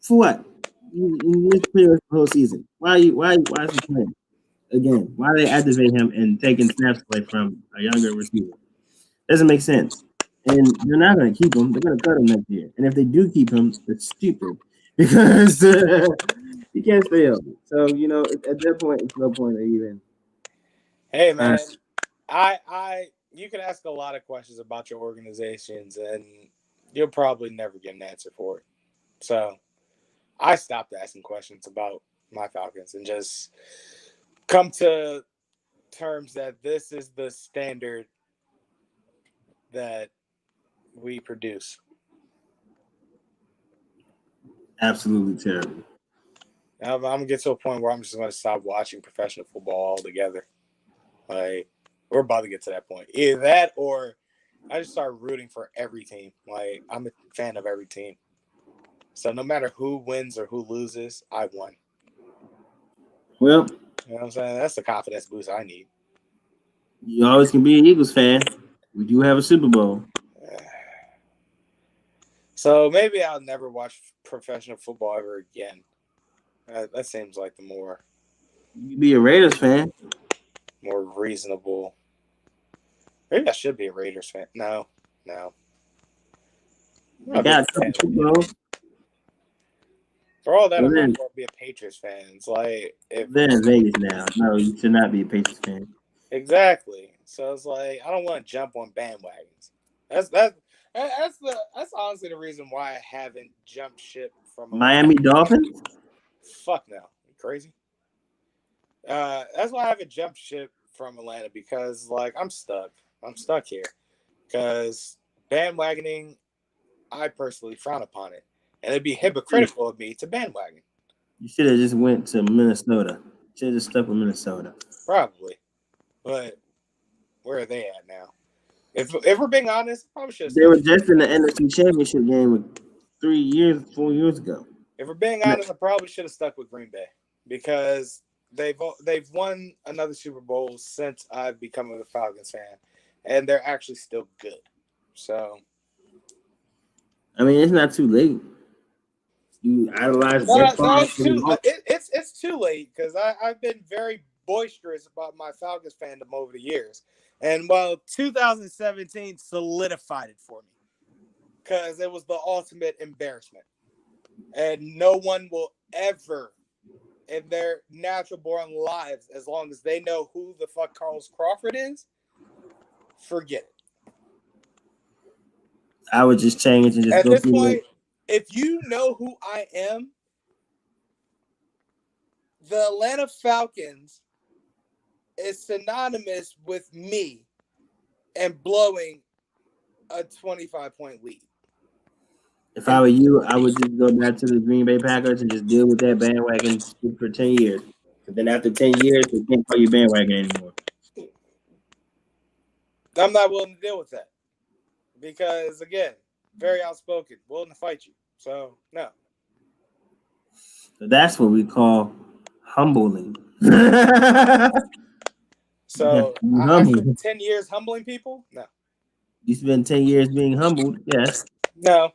For what? You missed the whole season. Why is he playing? Again, why they activate him and taking snaps away from a younger receiver? Doesn't make sense. And they're not going to keep him. They're going to cut him next year. And if they do keep him, it's stupid because he can't stay healthy. So at that point, it's no point of even. Hey man, you can ask a lot of questions about your organizations, and you'll probably never get an answer for it. So I stopped asking questions about my Falcons and just come to terms that this is the standard that we produce. Absolutely terrible. I'm gonna get to a point where I'm just gonna stop watching professional football altogether. Like we're about to get to that point. Either that or I just start rooting for every team. Like I'm a fan of every team. So no matter who wins or who loses, I won. Well, You know what I'm saying? That's the confidence boost I need. you always can be an Eagles fan. We do have a Super Bowl. So maybe I'll never watch professional football ever again. That seems like the more You be a Raiders fan. more reasonable. Maybe I should be a Raiders fan. No. They got a couple Super Bowls. For all that, Well, I'm not then- going to be a Patriots fan. It's like They're in Vegas now. No, you should not be a Patriots fan. exactly. So it's like I don't want to jump on bandwagons. That's honestly the reason why I haven't jumped ship from Miami Dolphins? Fuck no, you crazy? That's why I haven't jumped ship from Atlanta because like I'm stuck. I'm stuck here because bandwagoning, I personally frown upon it, and it'd be hypocritical of me to bandwagon. You should have just went to Minnesota. Should have just stuck with Minnesota. Probably, but where are they at now? If we're being honest, probably should. They were just in the NFC Championship game 4 years ago. If we're being honest, I probably should have stuck with Green Bay because they've won another Super Bowl since I've become a Falcons fan, and they're actually still good. So, I mean, it's not too late. You idolize. it's too late because I've been very boisterous about my Falcons fandom over the years, and 2017 solidified it for me because it was the ultimate embarrassment, and no one will ever in their natural born lives, as long as they know who the fuck Carlos Crawford is, forget it. I would just change and just at go this through point. it. If you know who I am, the Atlanta Falcons is synonymous with me and blowing a 25-point lead. If I were you, I would just go back to the Green Bay Packers and just deal with that bandwagon for 10 years. But then after 10 years, they can't call you bandwagon anymore. I'm not willing to deal with that because, again, very outspoken, willing to fight you. So, no. So that's what we call humbling. So, I spent 10 years humbling people? No. You spent 10 years being humbled? Yes. No.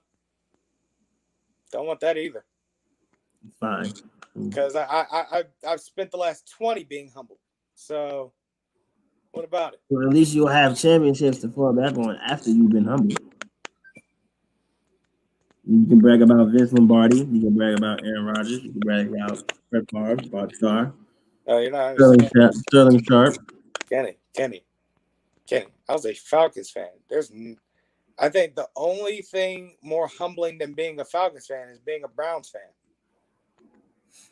Don't want that either. Fine. Because I've spent the last 20 being humbled. So, What about it? Well, at least you'll have championships to fall back on after you've been humbled. You can brag about Vince Lombardi. You can brag about Aaron Rodgers. You can brag about Brett Favre, Bob Starr, Oh, you're not understanding. Sterling Sharp. Kenny. I was a Falcons fan. I think the only thing more humbling than being a Falcons fan is being a Browns fan.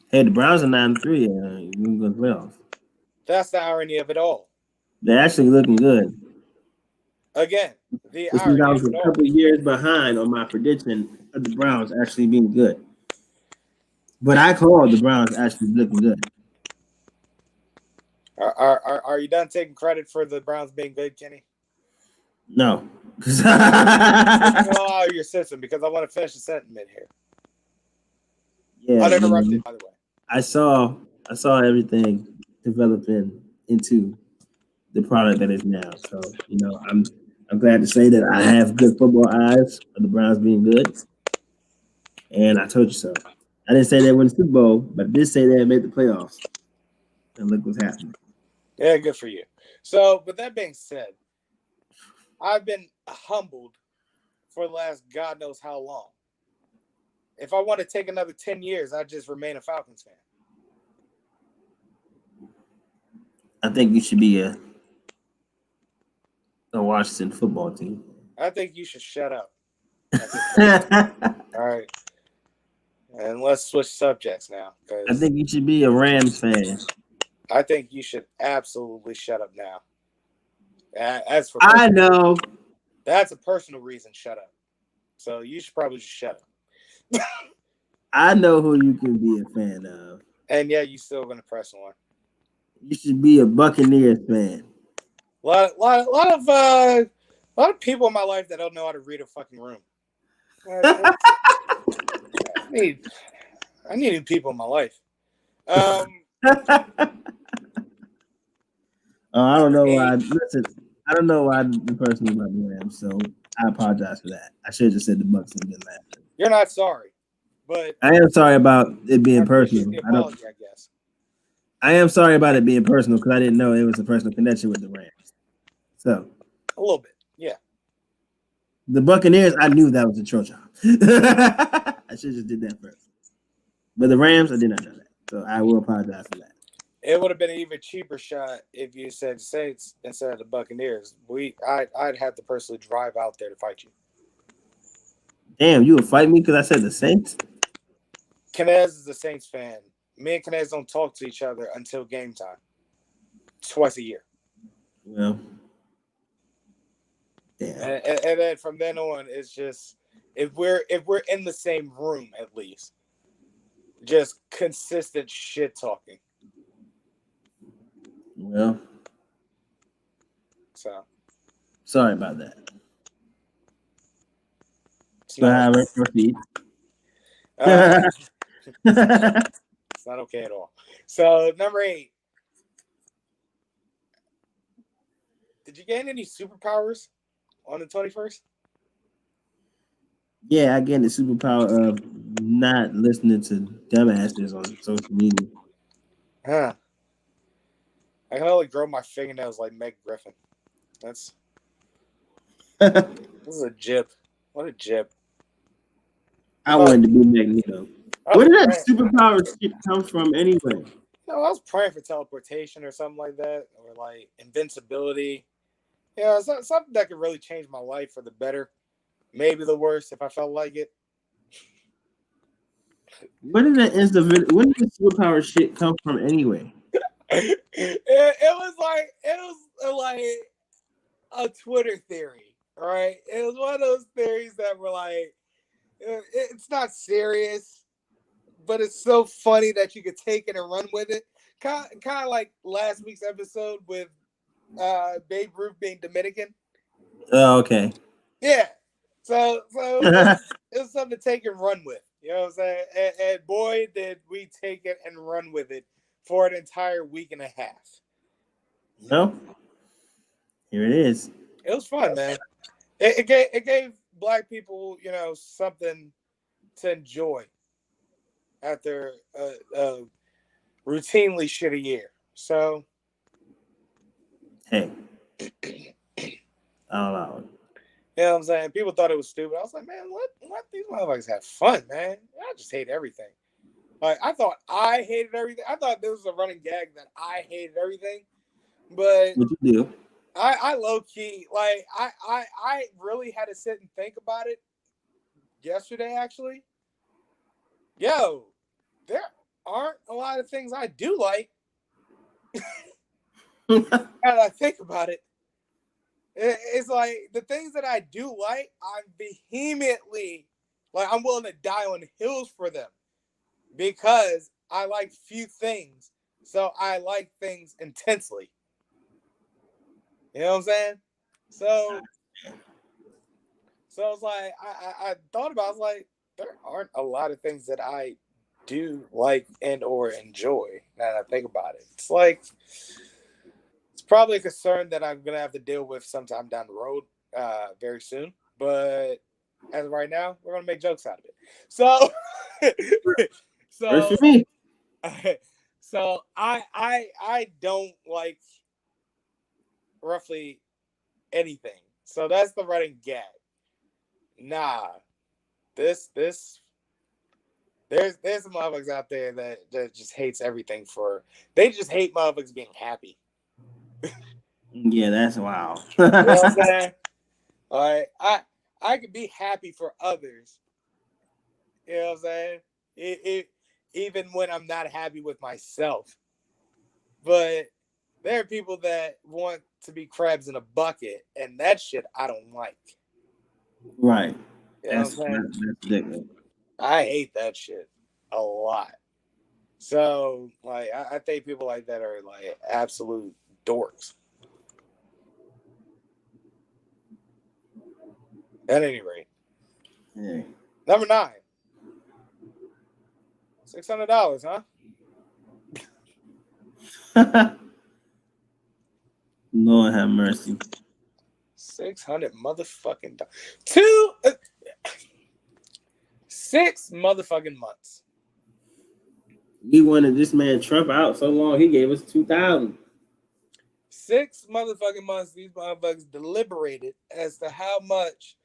Hey, the Browns are 9-3. You can go to the playoffs. That's the irony of it all. They're actually looking good. Again, the This irony means I of was a it all. couple years behind on my prediction of the Browns actually being good. But I called the Browns actually looking good. Are you done taking credit for the Browns being good, Kenny? No. Well, your system, because I want to finish the sentiment here. Yeah, uninterrupted, by the way. I saw everything developing into the product that is now. So, I'm glad to say that I have good football eyes of the Browns being good. And I told you so. I didn't say they win the Super Bowl, but I did say they made the playoffs. And look what's happening. Yeah, good for you. So, with that being said, I've been humbled for the last God knows how long. If I want to take another 10 years, I'd just remain a Falcons fan. I think you should be a Washington football team. I think you should shut up. All right. And let's switch subjects now. I think you should be a Rams fan. I think you should absolutely shut up now. As for I know. That's a personal reason, shut up. So you should probably just shut up. I know who you can be a fan of. And yeah, you still gonna press on. You should be a Buccaneers fan. A lot of people in my life that don't know how to read a fucking room. I need people in my life. I don't know why. Listen, I don't know why the person is about the Rams, so I apologize for that. I should have just said the Bucks and been laughing. You're not sorry, but I am sorry about it being personal. The apology, I guess. I am sorry about it being personal because I didn't know it was a personal connection with the Rams. So a little bit, yeah. The Buccaneers, I knew that was a troll job. I should have just did that first. But the Rams, I did not know that. So I will apologize for that. It would have been an even cheaper shot if you said Saints instead of the Buccaneers. I'd have to personally drive out there to fight you. Damn, you would fight me because I said the Saints? Kenneth is a Saints fan. Me and Kenneth don't talk to each other until game time. Twice a year. Well, damn. And then from then on, it's just if we're in the same room at least, just consistent shit talking. Well, so sorry about that. It's not okay at all. So number 8. Did you gain any superpowers on the 21st? Yeah, I gained the superpower of not listening to dumbasses on social media. Huh. I can only grow my fingernails like Meg Griffin. This is a jib. What a jib. I wanted to be Magneto. Where did that superpower come from anyway? I was praying for teleportation or something like that, or like invincibility. Yeah, something that could really change my life for the better. Maybe the worse if I felt like it. Where did the superpower shit come from anyway? It was like a Twitter theory, right? It was one of those theories that were like, it's not serious, but it's so funny that you could take it and run with it. Kind of like last week's episode with Babe Ruth being Dominican. Oh, okay. Yeah. So it was something to take and run with. You know what I'm saying? And boy, did we take it and run with it for an entire week and a half. Well, here it is. It was fun, man. It gave Black people, something to enjoy after a routinely shitty year. So, Hey, I don't know. You know what I'm saying? People thought it was stupid. I was like, man, let these motherfuckers have fun, man. I just hate everything. Like, I thought I hated everything. I thought this was a running gag that I hated everything. But What you do? I low key, like, I really had to sit and think about it yesterday, actually. Yo, there aren't a lot of things I do like. Now that I think about it, it's like the things that I do like, I'm vehemently, like, I'm willing to die on hills for them because I like few things. So I like things intensely. You know what I'm saying? So, so it's like I thought about. I was like, there aren't a lot of things that I do like and or enjoy. Now that I think about it, it's like it's probably a concern that I'm gonna have to deal with sometime down the road, very soon. But as of right now, we're gonna make jokes out of it. So, Works so, for me. so I don't like roughly anything. So that's the running gag. Nah, this there's some motherfuckers out there that just hates everything for they just hate motherfuckers being happy. Yeah, that's wow. You know what I'm saying? All right, I could be happy for others. You know what I'm saying? It even when I'm not happy with myself. But there are people that want to be crabs in a bucket, and that shit I don't like. Right. You know what I'm That's saying? ridiculous. I hate that shit a lot. So, like, I think people like that are like absolute dorks. At any rate, Yeah. number 9, $600, huh? Lord have mercy. 600 motherfucking dollars. 6 motherfucking months. We wanted this man Trump out so long. He gave us 2,000. 6 motherfucking months. These motherfuckers deliberated as to how much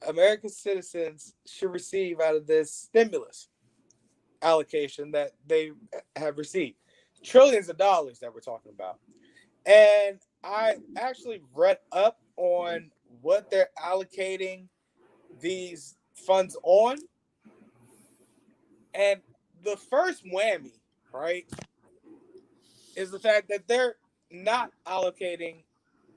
American citizens should receive out of this stimulus allocation that they have received. Trillions of dollars that we're talking about. And I actually read up on what they're allocating these funds on. And the first whammy, right, is the fact that they're not allocating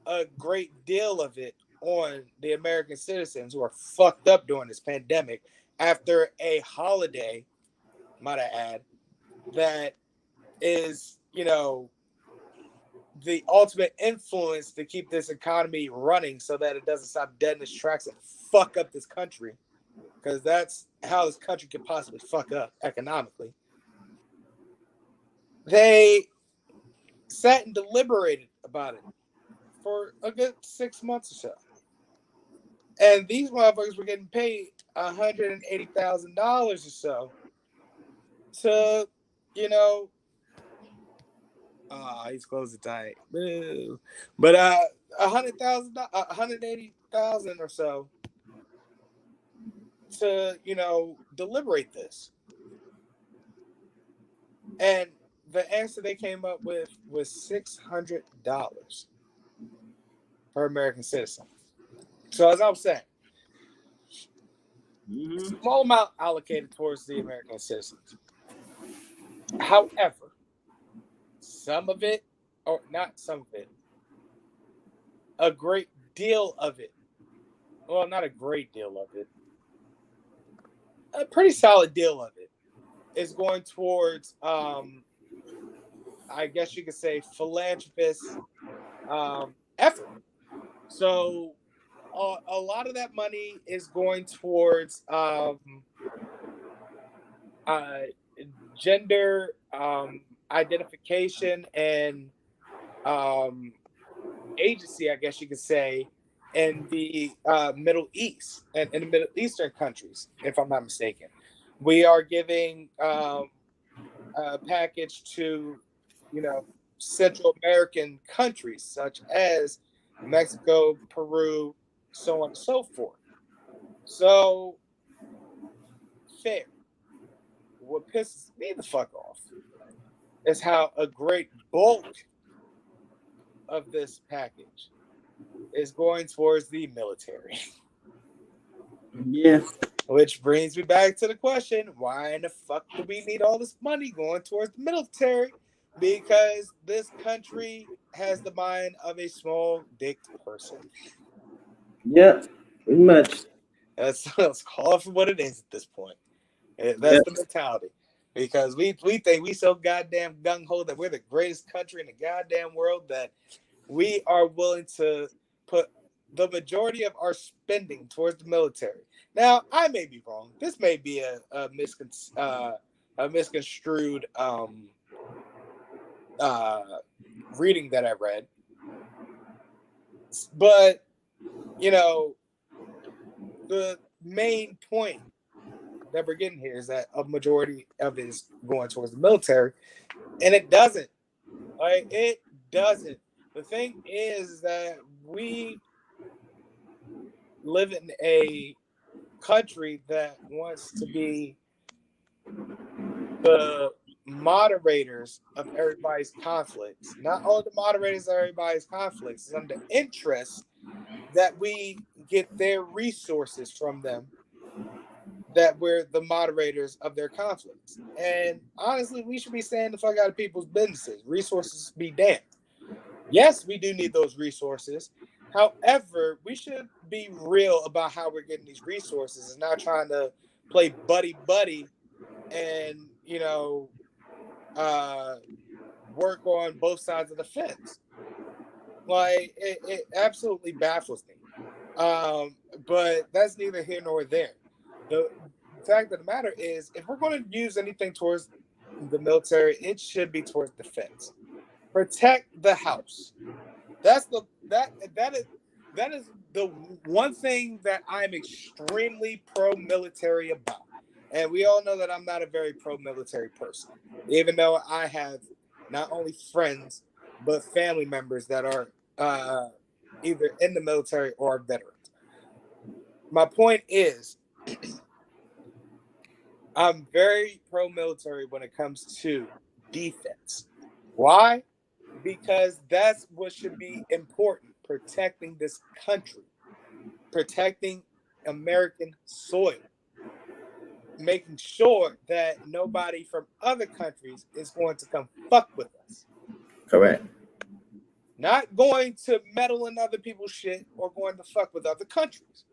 a great deal of it on the American citizens who are fucked up during this pandemic after a holiday, might I add, that is, the ultimate influence to keep this economy running so that it doesn't stop dead in its tracks and fuck up this country. Because that's how this country can possibly fuck up economically. They sat and deliberated about it for a good 6 months or so. And these motherfuckers were getting paid $180,000 or so to, you know, he's close to tight. Boo. But $180,000 or so to, deliberate this. And the answer they came up with was $600 per American citizen. So as I was saying, small amount allocated towards the American citizens. However, some of it, or not some of it, a great deal of it, well, not a great deal of it, a pretty solid deal of it is going towards, I guess you could say, philanthropist effort. So a lot of that money is going towards uh, gender identification and um, agency, I guess you could say, in the Middle East and in the Middle Eastern countries, if I'm not mistaken. We are giving a package to, Central American countries such as Mexico, Peru, so on and so forth. So, fair. What pisses me the fuck off is how a great bulk of this package is going towards the military. Yeah. Which brings me back to the question, why in the fuck do we need all this money going towards the military? Because this country has the mind of a small dicked person. Yeah. Pretty much. Let's call it for what it is at this point. That's Yeah. the mentality. Because we think we so goddamn gung-ho that we're the greatest country in the goddamn world that we are willing to put the majority of our spending towards the military. Now, I may be wrong. This may be a misconstrued reading that I read, but you know, the main point that we're getting here is that a majority of it is going towards the military, and it doesn't. Like it doesn't. The thing is that we live in a country that wants to be the moderators of everybody's conflicts. Not all the moderators of everybody's conflicts. It's under interest that we get their resources from them, that we're the moderators of their conflicts. And honestly, we should be saying the fuck out of people's businesses. Resources be damned. Yes, we do need those resources. However, we should be real about how we're getting these resources and not trying to play buddy buddy and, work on both sides of the fence. Like, it absolutely baffles me. But that's neither here nor there. The fact of the matter is, if we're going to use anything towards the military, it should be towards defense. Protect the house. That is the one thing that I'm extremely pro-military about. And we all know that I'm not a very pro-military person, even though I have not only friends but family members that are either in the military or veterans. My point is, I'm very pro-military when it comes to defense. Why? Because that's what should be important, protecting this country, protecting American soil, making sure that nobody from other countries is going to come fuck with us. Correct. Not going to meddle in other people's shit or going to fuck with other countries.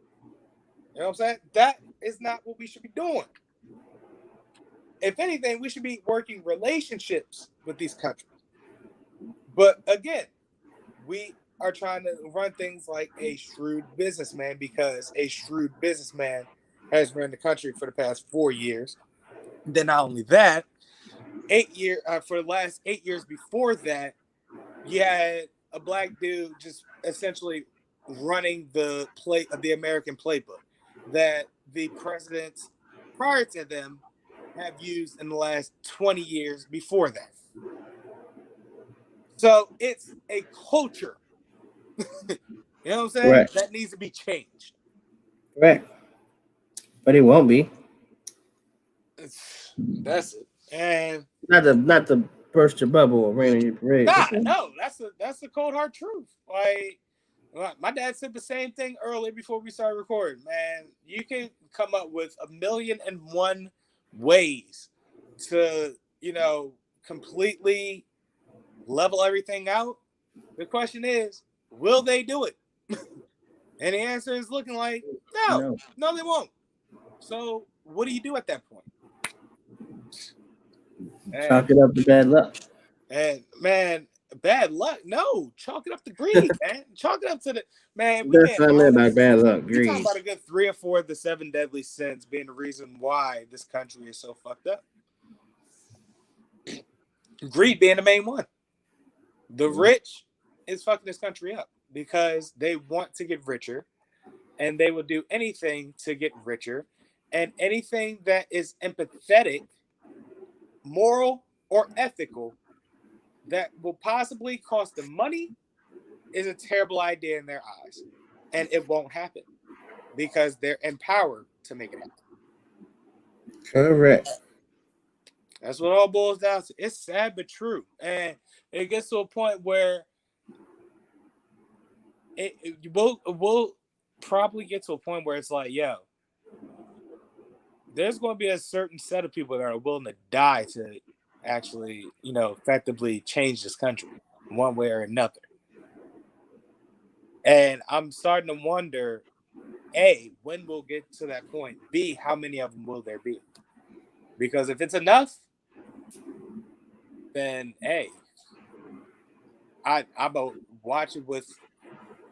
You know what I'm saying? That is not what we should be doing. If anything, we should be working relationships with these countries. But again, we are trying to run things like a shrewd businessman, because a shrewd businessman has run the country for the past 4 years. Then not only that, 8 year for the last 8 years before that, you had a black dude just essentially running the play of the American playbook that the presidents prior to them have used in the last 20 years before that. So it's a culture, you know what I'm saying, Correct. that needs to be changed. Correct. But it won't be. That's it. And Not to burst your bubble or rain on your parade. no, that's the cold hard truth. Like, my dad said the same thing earlier before we started recording. Man, you can come up with 1,000,001 ways to, completely level everything out. The question is, will they do it? And the answer is looking like no, they won't. So what do you do at that point? Chalk it up to bad luck. And man, bad luck. No, chalk it up to greed, man. Chalk it up to the man. That's what I meant by bad luck. We talking about a good 3 or 4 of the 7 deadly sins being the reason why this country is so fucked up. Greed being the main one. The rich is fucking this country up because they want to get richer, and they will do anything to get richer, and anything that is empathetic, moral, or ethical that will possibly cost them money is a terrible idea in their eyes. And it won't happen because they're empowered to make it happen. Correct. That's what it all boils down to. It's sad but true. And it gets to a point where we'll probably get to a point where it's like, yo, there's going to be a certain set of people that are willing to die to actually, effectively change this country one way or another. And I'm starting to wonder, A, when we'll get to that point? B, how many of them will there be? Because if it's enough, then A, I'm going to watch it with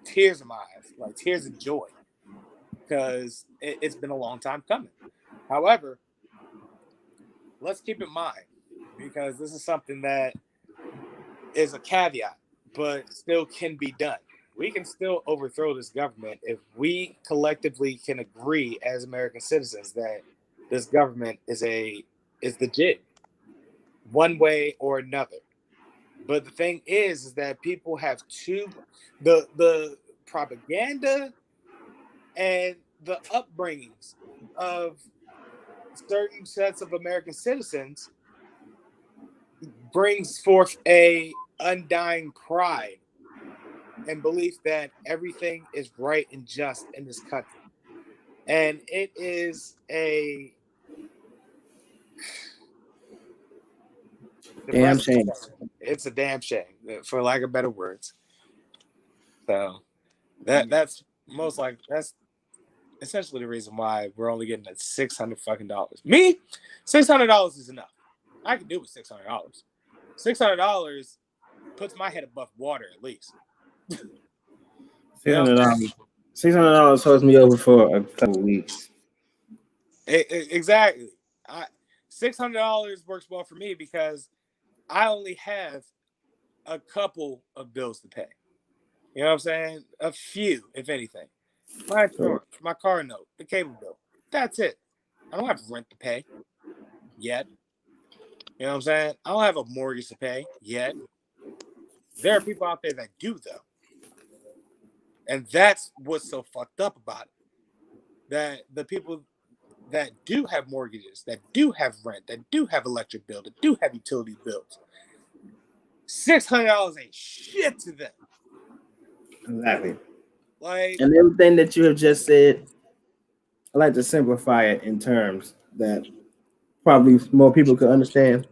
tears in my eyes, like tears of joy, because it's been a long time coming. However, let's keep in mind, because this is something that is a caveat, but still can be done. We can still overthrow this government if we collectively can agree as American citizens that this government is legit, one way or another. But the thing is that people have the propaganda and the upbringings of certain sets of American citizens brings forth a undying pride and belief that everything is right and just in this country. And it is a damn shame. It's a damn shame, for lack of better words. So that's essentially the reason why we're only getting at $600 fucking dollars. Me, $600 is enough. I can do with $600. $600 puts my head above water at least. $600. $600 holds me over for a couple weeks. Exactly. $600 works well for me because I only have a couple of bills to pay. You know what I'm saying? A few, if anything. My insurance, my car note, the cable bill. That's it. I don't have rent to pay yet. You know what I'm saying? I don't have a mortgage to pay yet. There are people out there that do, though. And that's what's so fucked up about it. That the people that do have mortgages, that do have rent, that do have electric bill, that do have utility bills, $600 ain't shit to them. Exactly. Like, and everything that you have just said, I like to simplify it in terms that probably more people could understand.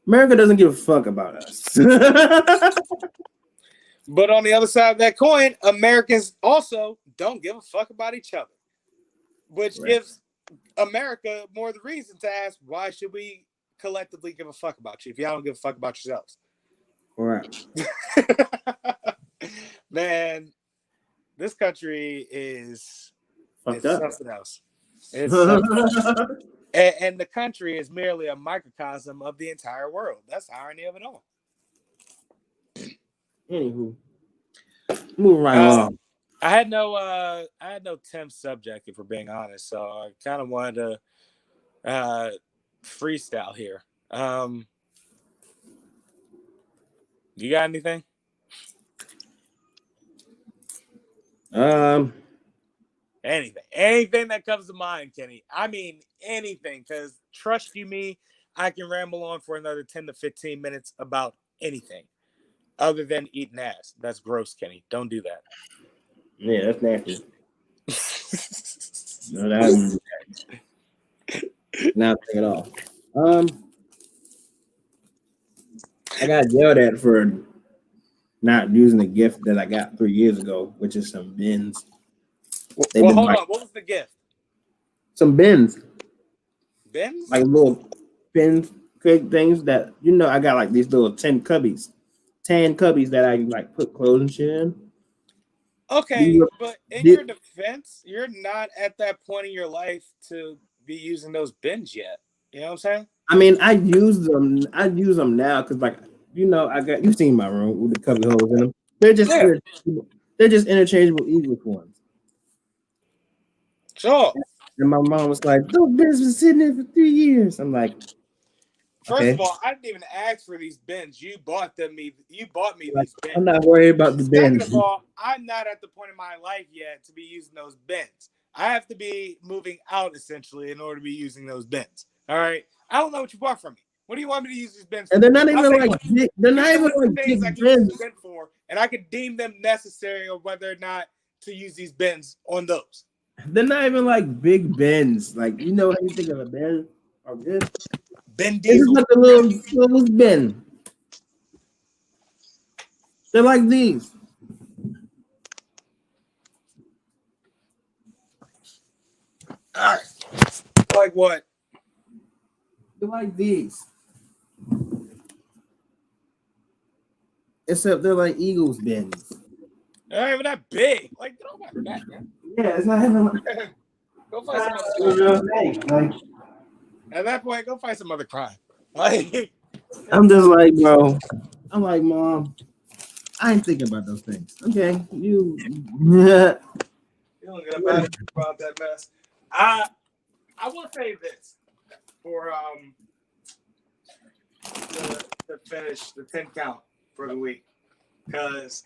America doesn't give a fuck about us. But on the other side of that coin, Americans also don't give a fuck about each other, which gives America more the reason to ask, why should we collectively give a fuck about you if y'all don't give a fuck about yourselves? Right. Man, this country is fucked up. Something else. It's something else. And the country is merely a microcosm of the entire world. That's the irony of it all. Anywho, moving right along. I had no temp subject, if we're being honest, so I kind of wanted to freestyle here. You got anything? Anything that comes to mind, Kenny. I mean, anything, because trust you me, I can ramble on for another 10 to 15 minutes about anything other than eating ass. That's gross, Kenny. Don't do that. Yeah, that's nasty. No, that not at all. I got yelled at for not using the gift that I got 3 years ago, which is some bins. Well, hold on. What was the gift? Some bins. Bins? Like little bins, things that, I got like these little 10 cubbies that I like put clothes and shit in. Okay, but in your defense, you're not at that point in your life to be using those bins yet. You know what I'm saying? I mean, I use them now because, like, you've seen my room with the cubby holes in them. They're just interchangeable English ones. Sure. And my mom was like, "Those bins been sitting there for 3 years." I'm like, First of all, I didn't even ask for these bins. You bought me these bins. I'm not worried about the bins. Second of all, I'm not at the point in my life yet to be using those bins. I have to be moving out essentially in order to be using those bins. All right. I don't know what you bought from me. What do you want me to use these bins for? And they're not even like big, they're not even like things big I can use bins. this bin for, and I can deem them necessary or whether or not to use these bins on those. They're not even like big bins. Like, you know how you think of a bin or bin? Ben This is Diesel. like a little bin. They're like these. All right. Like what? They're like these. Except they're like Eagles bins. They're not even that big. Like, get off my back, man. Yeah, it's not even like Go find some other crime. like, At that point, go find some other crime. Like, I'm just like, bro. I'm like, Mom, I ain't thinking about those things. Okay, you. you don't get about that mess. I will say this for to finish the 10 count for the week, because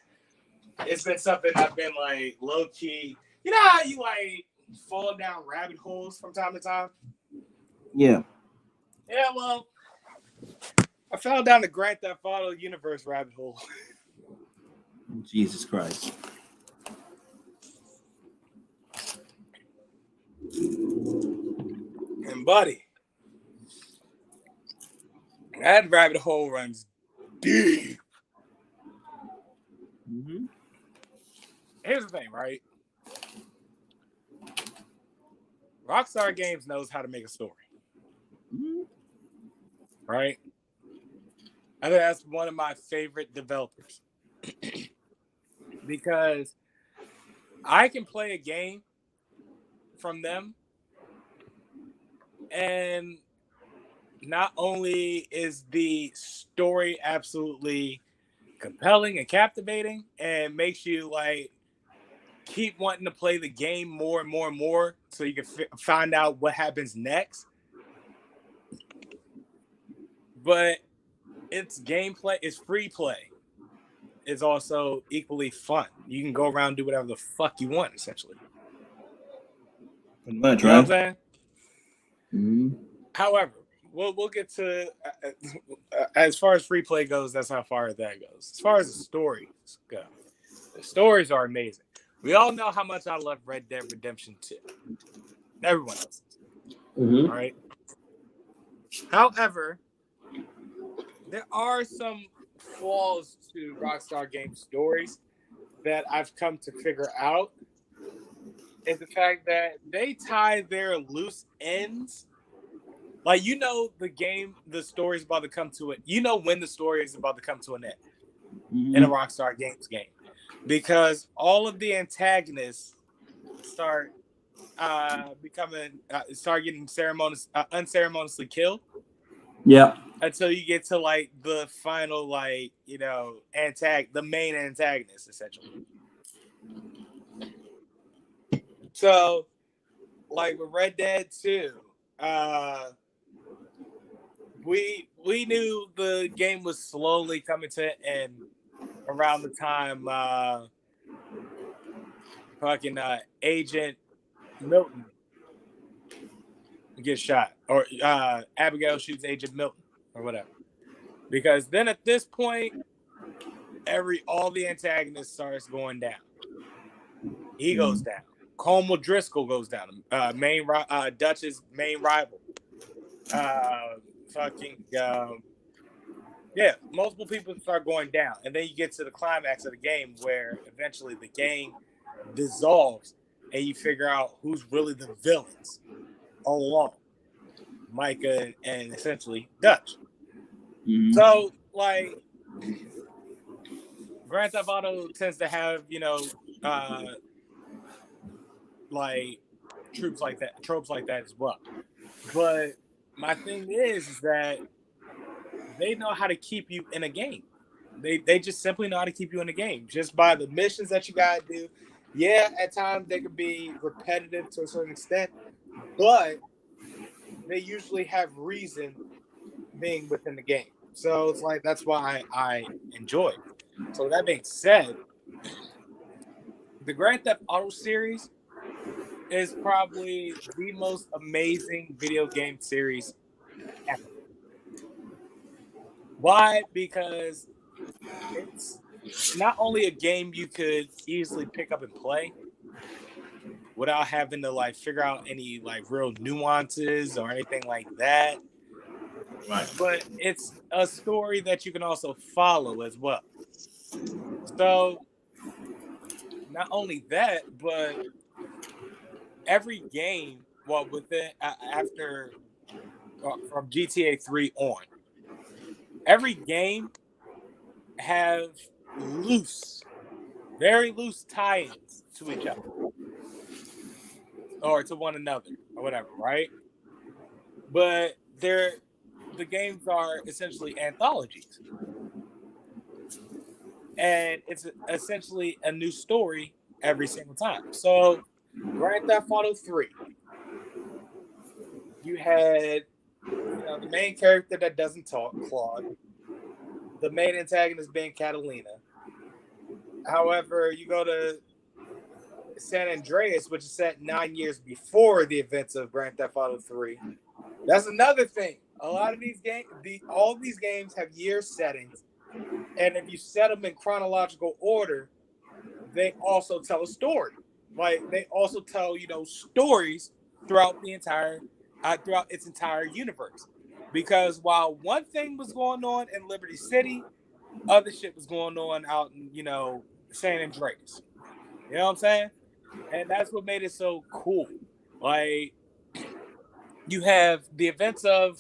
it's been something I've been like low key. You know how you like fall down rabbit holes from time to time? Yeah. Yeah, well, I fell down the Grand Theft Auto universe rabbit hole. Jesus Christ. And buddy, that rabbit hole runs deep. Mm-hmm. Here's the thing, right? Rockstar Games knows how to make a story. Mm-hmm. Right? I think that's one of my favorite developers. Because I can play a game from them, and not only is the story absolutely compelling and captivating and makes you like keep wanting to play the game more and more and more so you can find out what happens next, but its gameplay is free play. It's also equally fun. You can go around and do whatever the fuck you want, essentially. Pretty much, You know what I'm saying? Mm-hmm. However, we'll get to as far as free play goes. That's how far that goes. As far as the stories go, the stories are amazing. We all know how much I love Red Dead Redemption 2. Everyone else, Mm-hmm. right? However, there are some flaws to Rockstar Games stories that I've come to figure out. Is the fact that they tie their loose ends. Like, you know, the story is about to come to it. You know when the story is about to come to an end in a Rockstar Games game, because all of the antagonists start getting unceremoniously killed. Yeah. Until you get to like the final, like, you know, the main antagonist, essentially. So, like with Red Dead 2, we knew the game was slowly coming to an end around the time Agent Milton gets shot, or Abigail shoots Agent Milton, or whatever. Because then at this point, all the antagonists starts going down. He goes down. Colm O'Driscoll goes down. Dutch's main rival. Multiple people start going down, and then you get to the climax of the game where eventually the game dissolves, and you figure out who's really the villains all along. Micah and essentially Dutch. Mm-hmm. So, like, Grand Theft Auto tends to have, you know, like tropes like that as well. But my thing is that they know how to keep you in a game. They just simply know how to keep you in a game just by the missions that you gotta do. Yeah, at times they could be repetitive to a certain extent, but they usually have reason being within the game. So it's like that's why I enjoy it. So with that being said, the Grand Theft Auto series is probably the most amazing video game series ever. Why? Because it's not only a game you could easily pick up and play without having to like figure out any like real nuances or anything like that, Right. but it's a story that you can also follow as well. So not only that, but every game, well, within after from GTA 3 on, every game have loose, very loose tie-ins to each other or to one another or whatever, right? But the games are essentially anthologies, and it's essentially a new story every single time. So, Grand Theft Auto 3, you had the main character that doesn't talk, Claude, the main antagonist being Catalina. However, you go to San Andreas, which is set 9 years before the events of Grand Theft Auto 3. That's another thing. A lot of these games, all of these games have year settings, and if you set them in chronological order, they also tell a story. Like they also tell stories throughout throughout its entire universe. Because while one thing was going on in Liberty City, other shit was going on out in San Andreas. You know what I'm saying? And that's what made it so cool. Like you have the events of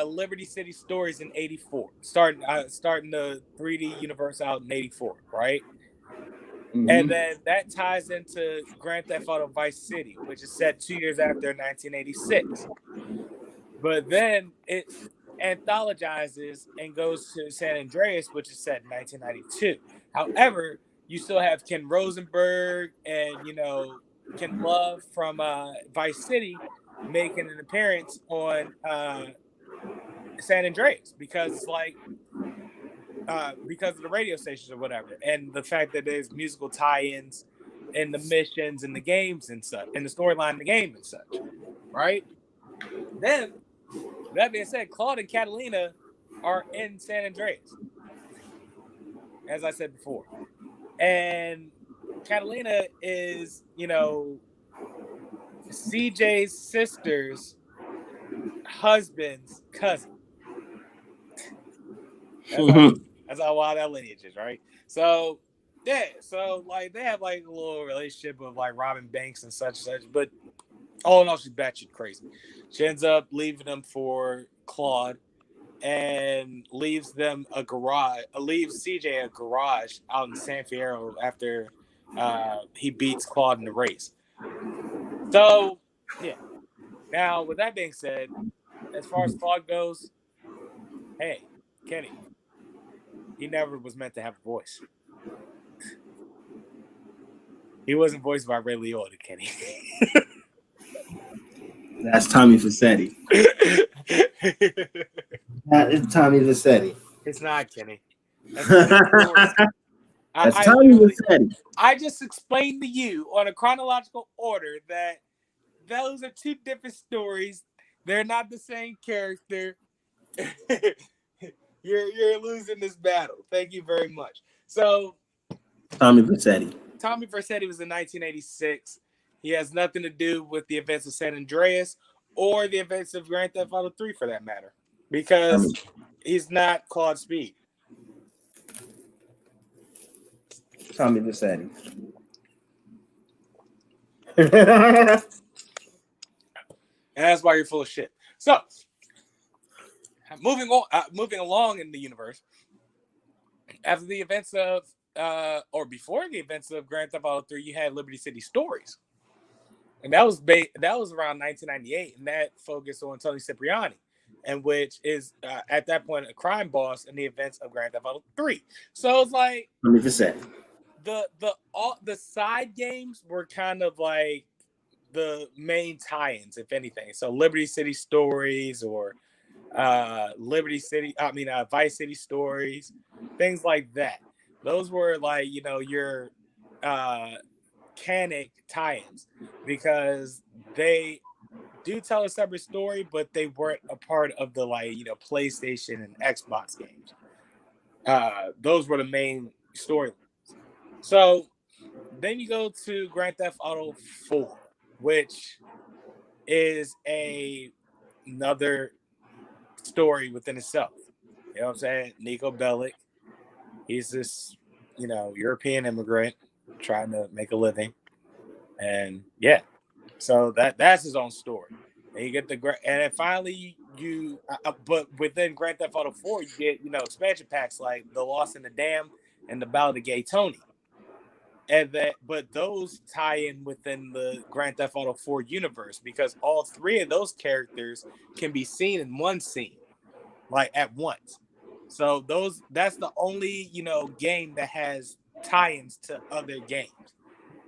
Liberty City Stories in '84, starting the 3D universe out in '84, right? And then that ties into Grand Theft Auto Vice City, which is set 2 years after 1986. But then it anthologizes and goes to San Andreas, which is set in 1992. However, you still have Ken Rosenberg and Ken Love from Vice City making an appearance on San Andreas because of the radio stations or whatever, and the fact that there's musical tie-ins in the missions and the games and such, and the storyline in the game and such, right? Then, that being said, Claude and Catalina are in San Andreas, as I said before, and Catalina is CJ's sister's husband's cousin. That's how wild that lineage is, right? So yeah, so like they have like a little relationship with like Robin Banks and such, but all in all, she's batshit crazy. She ends up leaving him for Claude and leaves CJ a garage out in San Fierro after he beats Claude in the race. So yeah. Now with that being said, as far as Claude goes, hey, Kenny, he never was meant to have a voice. He wasn't voiced by Ray Liotta, Kenny. That's Tommy Fassetti. That is Tommy Fassetti. It's not, Kenny. That's Tommy Fassetti. I just explained to you on a chronological order that those are two different stories. They're not the same character. You're losing this battle. Thank you very much. So, Tommy Fassetti. Tommy Fassetti was in 1986. He has nothing to do with the events of San Andreas or the events of Grand Theft Auto 3 for that matter, because he's not Claude Speed. Tommy Fassetti. And that's why you're full of shit. So, moving along in the universe, after the events of or before the events of Grand Theft Auto 3, you had Liberty City Stories, and that was around 1998, and that focused on Tony Cipriani, and which is at that point a crime boss in the events of Grand Theft Auto 3. So it's like Tommy Fassetti. the side games were kind of like the main tie-ins, if anything. So Liberty City Stories or Vice City Stories, things like that. Those were like, your uh canic tie-ins, because they do tell a separate story, but they weren't a part of the, like, PlayStation and Xbox games. Those were the main storylines. So then you go to Grand Theft Auto 4, which is another story within itself. You know what I'm saying? Nico Bellic, he's this, European immigrant trying to make a living. And yeah, so that's his own story. And you get and then finally but within Grand Theft Auto 4, you get, expansion packs like The Lost in the Dam and The Ballad of Gay Tony. But those tie in within the Grand Theft Auto 4 universe, because all three of those characters can be seen in one scene, like at once. So that's the only, game that has tie-ins to other games.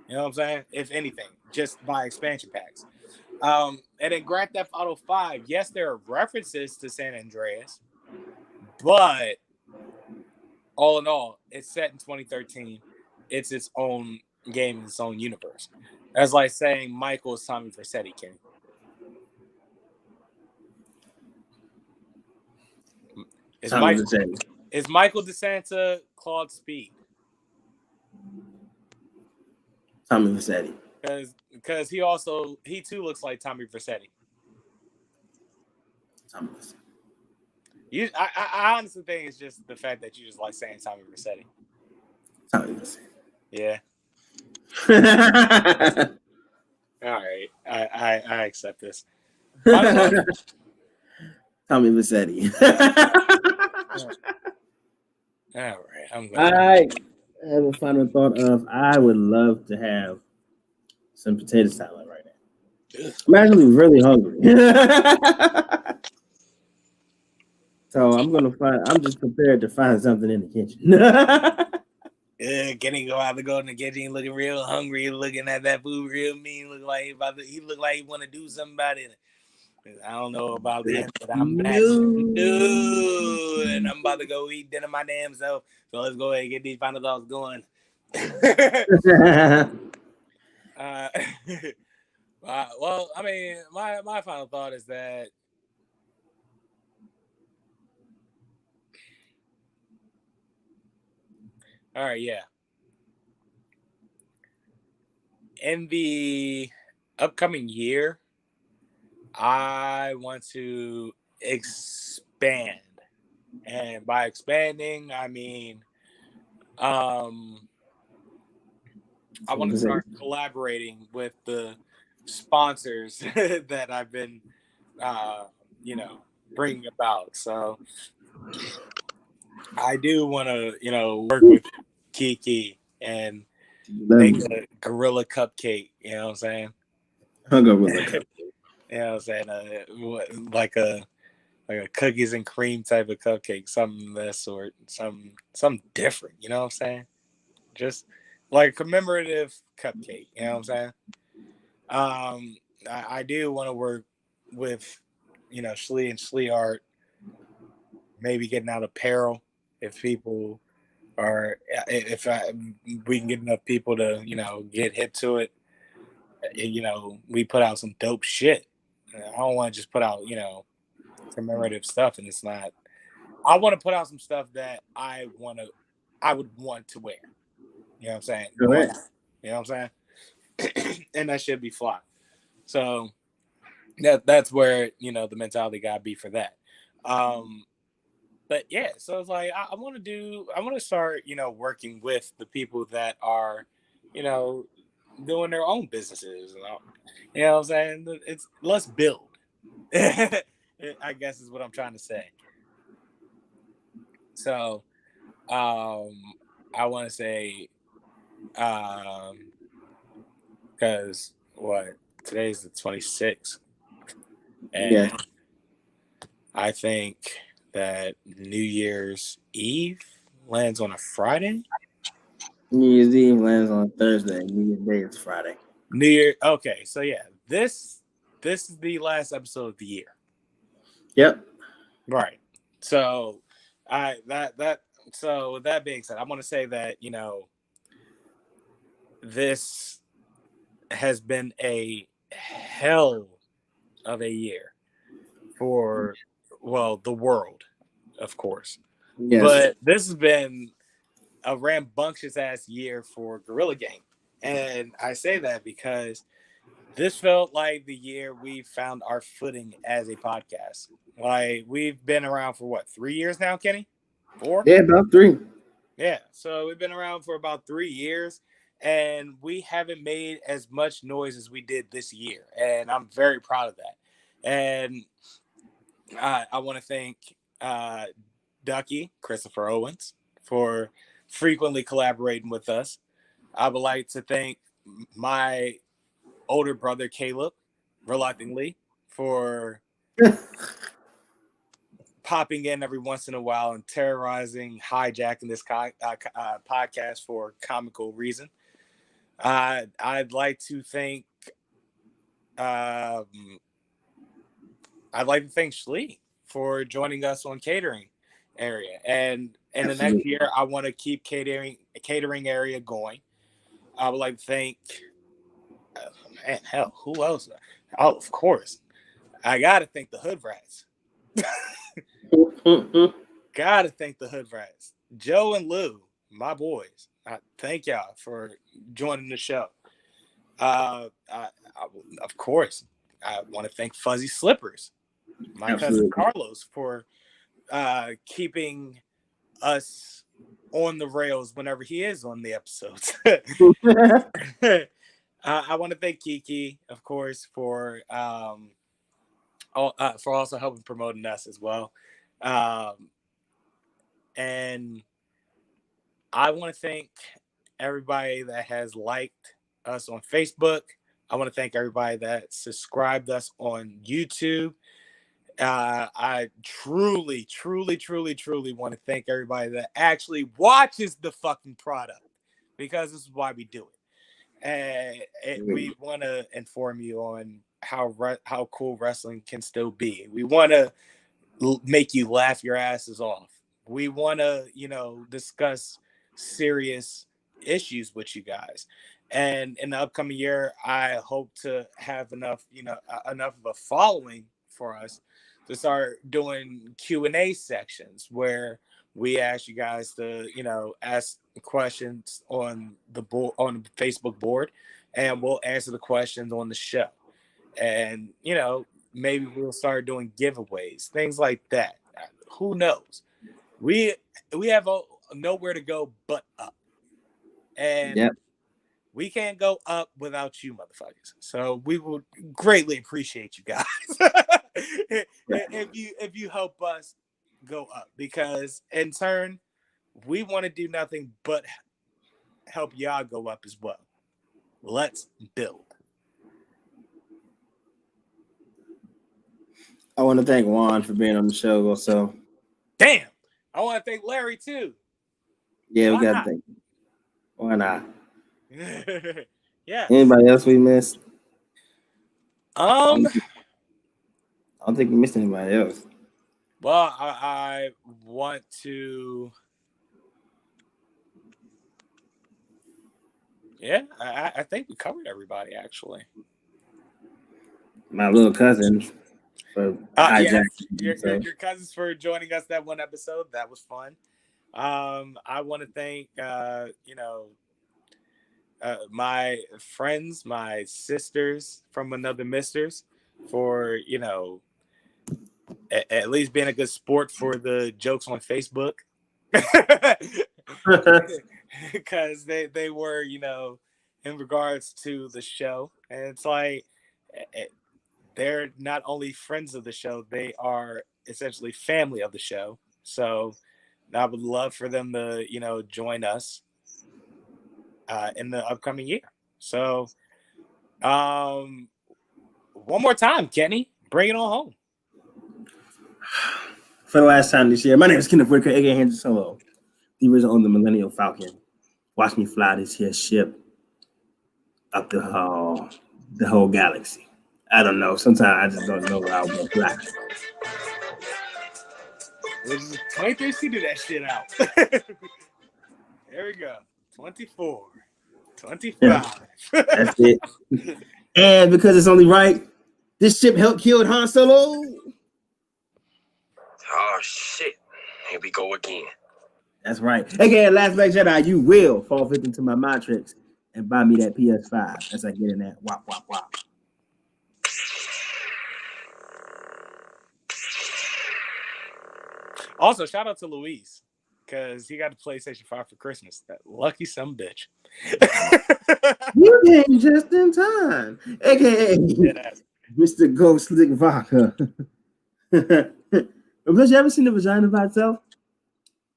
You know what I'm saying? If anything, just by expansion packs. And in Grand Theft Auto 5, yes, there are references to San Andreas, but all in all, it's set in 2013. It's its own game in its own universe. That's like saying Michael is Tommy Vercetti, Kenny. Is Michael DeSanta Claude Speed? Tommy Vercetti. Because he too looks like Tommy Vercetti. Tommy Vercetti. I honestly think it's just the fact that you just like saying Tommy Vercetti. Tommy Vercetti. Yeah. All right. I accept this. Tommy Vercetti. All right. I have a final thought of, I would love to have some potato salad right now. I'm actually really hungry. So I'm just prepared to find something in the kitchen. Kenny go out to go in the kitchen looking real hungry, looking at that food real mean, he look like he want to do something about it. I don't know about him, but I'm back and I'm about to go eat dinner my damn self. So let's go ahead and get these final thoughts going. Well, I mean, my final thought is that all right, yeah. In the upcoming year, I want to expand. And by expanding, I mean I want to start collaborating with the sponsors that I've been bringing about. So I do want to, work with Kiki and make a gorilla cupcake. You know what I'm saying? Gorilla cupcake. You know what I'm saying? Like a cookies and cream type of cupcake, something of that sort, something different. You know what I'm saying? Just like a commemorative cupcake. You know what I'm saying? I do want to work with, Schlee and Schlee Art, maybe getting out apparel if people are, we can get enough people to, get hip to it. We put out some dope shit. I don't want to just put out, commemorative stuff, and it's not. I want to put out some stuff that I would want to wear. You know what I'm saying? Correct. You know what I'm saying? And that should be fly. So that's where, the mentality gotta be for that. But yeah, so it's like I want to start, working with the people that are, doing their own businesses. You know what I'm saying? Let's build. I guess is what I'm trying to say. So, I want to say, because today's the 26th, and yeah. I think that New Year's Eve lands on a Friday. New Year's Eve lands on Thursday. New Year's Day is Friday. Okay, so yeah, this is the last episode of the year. Yep. Right. So so with that being said, I want to say that, this has been a hell of a year for, well, the world, of course. Yes. But this has been a rambunctious ass year for Gorilla Gang. And I say that because this felt like the year we found our footing as a podcast. Like, we've been around for what, 3 years now, Kenny? 4? Yeah, about 3. Yeah. So we've been around for about 3 years, and we haven't made as much noise as we did this year. And I'm very proud of that. And I want to thank Ducky, Christopher Owens, for frequently collaborating with us. I would like to thank my older brother, Caleb, reluctantly, for popping in every once in a while and terrorizing, hijacking this podcast for comical reason. I'd like to thank Schlee for joining us on catering area, and in the next year, I want to keep catering area going. I would like to thank, man, hell, who else? Oh, of course, I gotta thank the Hood Rats. Gotta thank the Hood Rats, Joe and Lou, my boys. I thank y'all for joining the show. Of course, I want to thank Fuzzy Slippers, my cousin Carlos, for keeping us on the rails whenever he is on the episodes. I want to thank Kiki, of course, for also helping promoting us as well. And I want to thank everybody that has liked us on Facebook. I want to thank everybody that subscribed us on YouTube. I truly want to thank everybody that actually watches the fucking product, because this is why we do it. And we want to inform you on how cool wrestling can still be. We want to make you laugh your asses off. We want to, discuss serious issues with you guys. And in the upcoming year, I hope to have enough of a following for us to start doing Q&A sections where we ask you guys to, ask questions on the Facebook board, and we'll answer the questions on the show. And, maybe we'll start doing giveaways, things like that. Who knows? We have nowhere to go but up. And we can't go up without you motherfuckers. So we will greatly appreciate you guys if you help us go up, because in turn, we want to do nothing but help y'all go up as well. Let's build. I want to thank Juan for being on the show also. Damn. I want to thank Larry too. Yeah, we got to thank him. Why not? Yeah. Anybody else we missed? I don't think we missed anybody else. Well, I want to. Yeah, I think we covered everybody, actually. My little cousins for your cousins for joining us that one episode. That was fun. I want to thank my friends, my sisters from another misters, for at least being a good sport for the jokes on Facebook. Because they were, in regards to the show. And it's like, they're not only friends of the show, they are essentially family of the show. So I would love for them to, join us in the upcoming year. So one more time, Kenny, bring it on home. For the last time this year, my name is Kenneth Whitaker, aka Henry Solo, the original on the Millennial Falcon. Watch me fly this here ship up the whole galaxy. I don't know. Sometimes I just don't know where I was black. There's 23 seated that shit out. There we go. 24. 25. That's it. And because it's only right, this ship helped kill Han Solo. Oh shit! Here we go again. That's right. Again, Last Black Jedi, you will fall victim to my mind tricks and buy me that PS5 as I get in that wop wop wop. Also, shout out to Luis because he got a PlayStation 5 for Christmas. That lucky some bitch. You came just in time. AKA Mr. Ghost Slick Vodka. Have you ever seen the vagina by itself?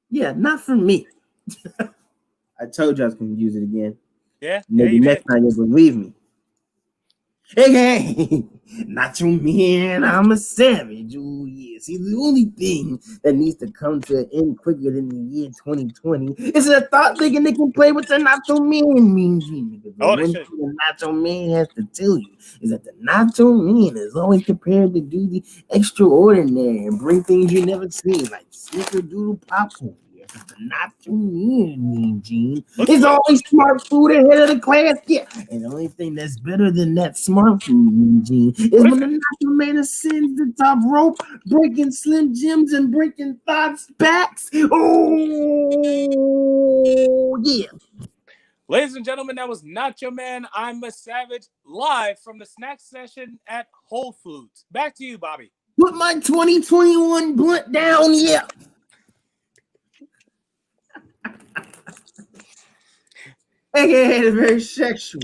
Yeah, not for me. I told you I was going to use it again. Yeah. Maybe next time you'll believe me. Hey, not your man, I'm a savage. Oh, yeah. See, the only thing that needs to come to an end quicker than the year 2020 is a thought thinking they can play with the nacho man mean gene. The one thing the nacho man has to tell you is that the nacho man is always prepared to do the extraordinary and bring things you never seen, like snickerdoodle popcorn. The nacho man mean gene is always smart food ahead of the class. Yeah, and the only thing that's better than that smart food mean gene is when the nacho man ascends the top rope, breaking Slim Jims and breaking thoughts backs. Oh yeah. Ladies and gentlemen, that was Nacho Man, I'm a Savage, live from the snack session at Whole Foods. Back to you, Bobby. Put my 2021 blunt down, yeah. AKA the very sexual,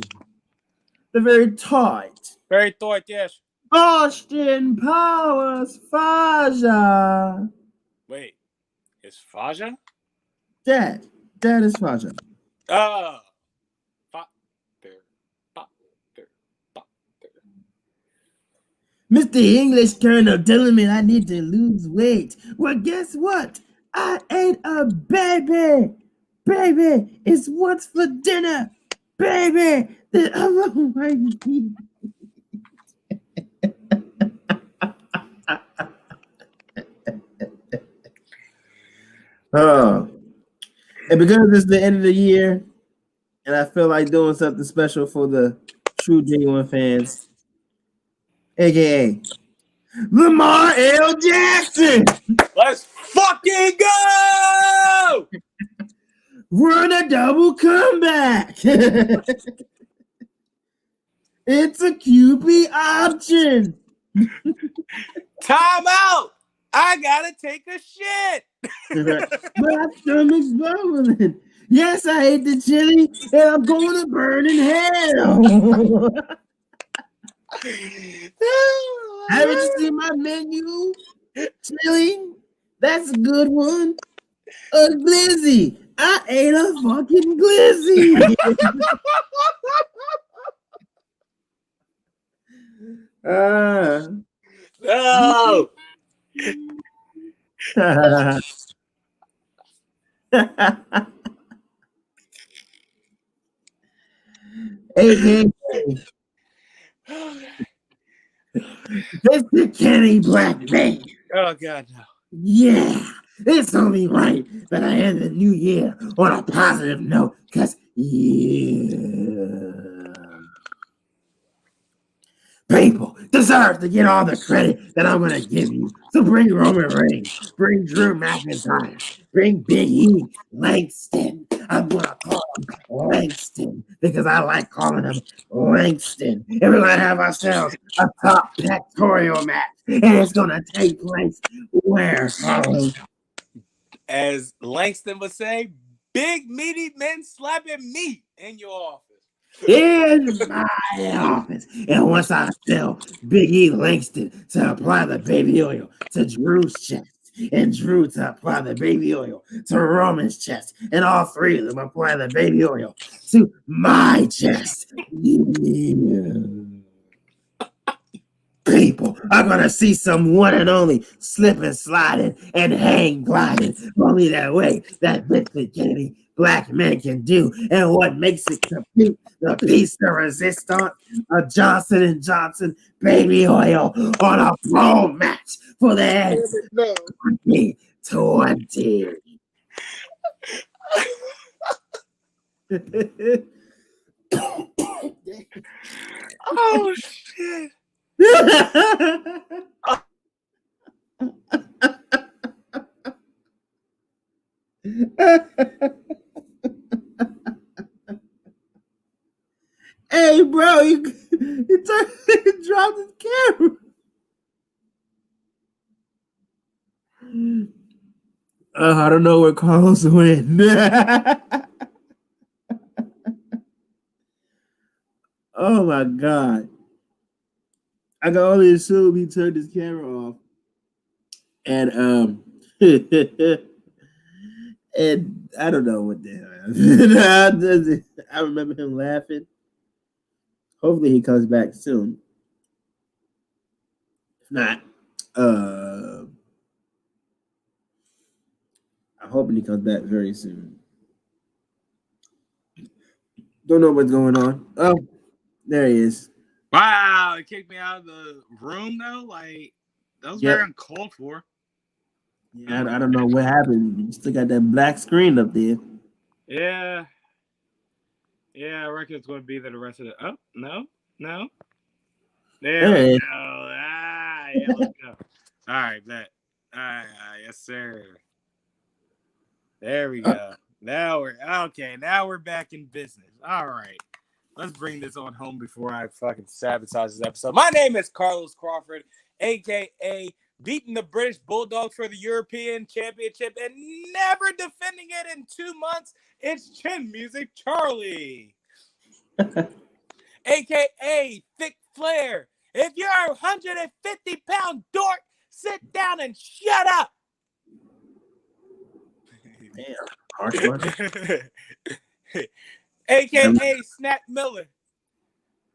the very tight. Very tight, yes. Austin Powers Faja. Wait, is Faja? Dad is Faja. Oh. Mr. English Colonel telling me I need to lose weight. Well, guess what? I ate a baby. Baby, it's what's for dinner. Baby, the other one. Oh. And because it's the end of the year, and I feel like doing something special for the true genuine fans, aka Lamar L. Jackson. Let's fucking go! We're in a double comeback. It's a QB option. Time out! I gotta take a shit. My stomach's bubbling. Yes, I ate the chili, and I'm going to burn in hell. Haven't you seen my menu? Chili, that's a good one. A glizzy. I ate a fucking glizzy. No. AKA Mr. Kenny Black Man. Oh God, no. Yeah, it's only right that I end the new year on a positive note, because people deserve to get all the credit that I'm going to give you. So bring Roman Reigns, bring Drew McIntyre, bring Big E, Langston. I'm going to call him Langston because I like calling him Langston. And we're going to have ourselves a top pectoral match. And it's going to take place where? As Langston would say, big meaty men slapping meat in your office. In my office. And once I tell Big E Langston to apply the baby oil to Drew's chest, and Drew to apply the baby oil to Roman's chest, and all three of them apply the baby oil to my chest. Yeah. people are gonna see some one and only slipping, sliding, and hang gliding. Only that way that Vincent Kennedy black men can do. And what makes it compute? The piece de resistance, a Johnson and Johnson baby oil on a pro match for the heads. No. 2020. Oh shit. Hey, bro, he dropped his camera. I don't know where Carlos went. Oh my god. I can only assume he turned his camera off. And and I don't know what the hell. I remember him laughing. Hopefully he comes back soon. If not, I'm hoping he comes back very soon. Don't know what's going on. Oh, there he is. Wow, it kicked me out of the room though. Like that was very uncalled for. Yeah, I don't know what happened. You still got that black screen up there. Yeah. Yeah, I reckon it's going to be there the rest of the. Oh, no. There we go. Yeah, let's go. All right, bet. All right, yes, sir. There we go. Now we're back in business. All right. Let's bring this on home before I fucking sabotage this episode. My name is Carlos Crawford, a.k.a. beating the British Bulldogs for the European Championship and never defending it in 2 months. It's Chin Music Charlie, a.k.a. Thick Flair. If you're a 150-pound dork, sit down and shut up. Damn, harsh one. a.k.a. Snap Miller.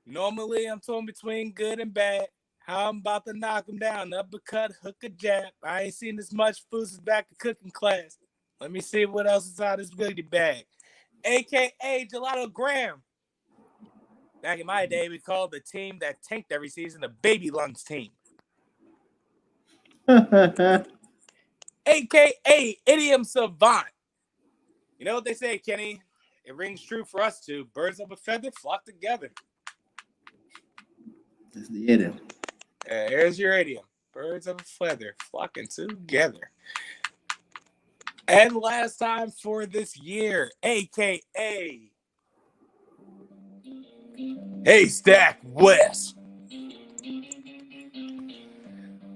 Normally, I'm torn between good and bad. How I'm about to knock him down. Uppercut, hook a jab. I ain't seen this much food since back to cooking class. Let me see what else is out of this goodie bag. A.k.a. Gelato Graham. Back in my day, we called the team that tanked every season the Baby Lungs team. A.k.a. Idiom Savant. You know what they say, Kenny? It rings true for us too. Birds of a feather flock together. That's the idiom. Here's your idiom. Birds of a feather flocking together. And last time for this year, a.k.a. Haystack West.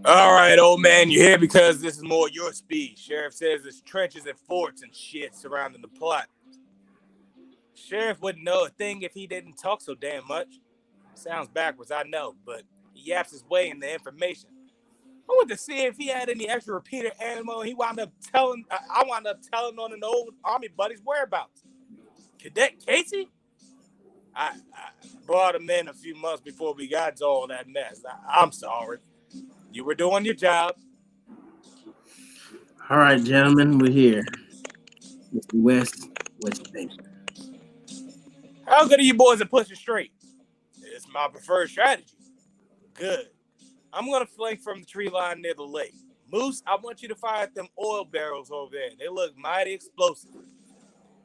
All right, old man, you're here because this is more your speed. Sheriff says there's trenches and forts and shit surrounding the plot. Sheriff wouldn't know a thing if he didn't talk so damn much. Sounds backwards, I know, but he yaps his way in the information. I went to see if he had any extra repeater ammo, and I wound up telling on an old army buddy's whereabouts. Cadet Casey? I brought him in a few months before we got to all that mess. I'm sorry. You were doing your job. All right, gentlemen, we're here. Mr. West, what you think? How good are you boys at pushing straight? It's my preferred strategy. Good. I'm going to flank from the tree line near the lake. Moose, I want you to fire at them oil barrels over there. They look mighty explosive.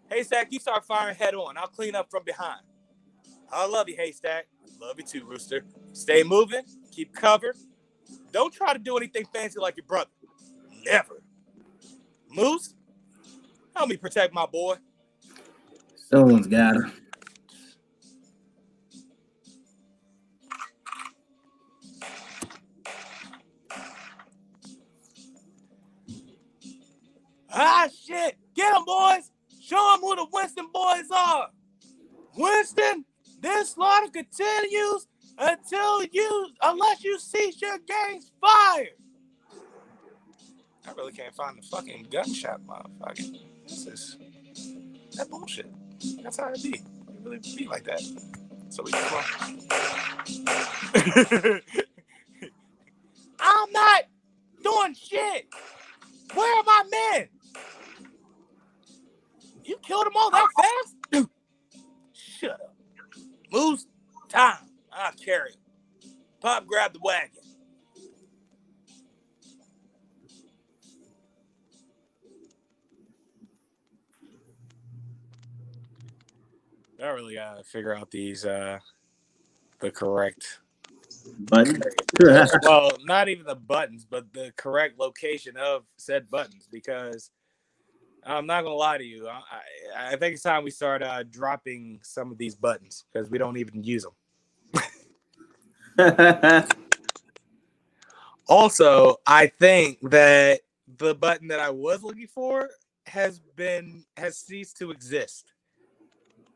Haystack, you start firing head on. I'll clean up from behind. I love you, Haystack. Love you too, Rooster. Stay moving. Keep cover. Don't try to do anything fancy like your brother. Never. Moose, help me protect my boy. Someone's got her. Ah, shit. Get them, boys. Show them who the Winston boys are. Winston, this slaughter continues unless you cease your gang's fire. I really can't find the fucking gunshot, motherfucker. That bullshit. That's how it be. It really be like that. So we come on. doing shit. Where are my men? You killed them all that fast? Shut up. Moose, time. I'll carry him. Pop, grab the wagon. I really gotta figure out these the correct Button. well, not even the buttons, but the correct location of said buttons, because I'm not gonna lie to you. I think it's time we start dropping some of these buttons because we don't even use them. Also, I think that the button that I was looking for has ceased to exist.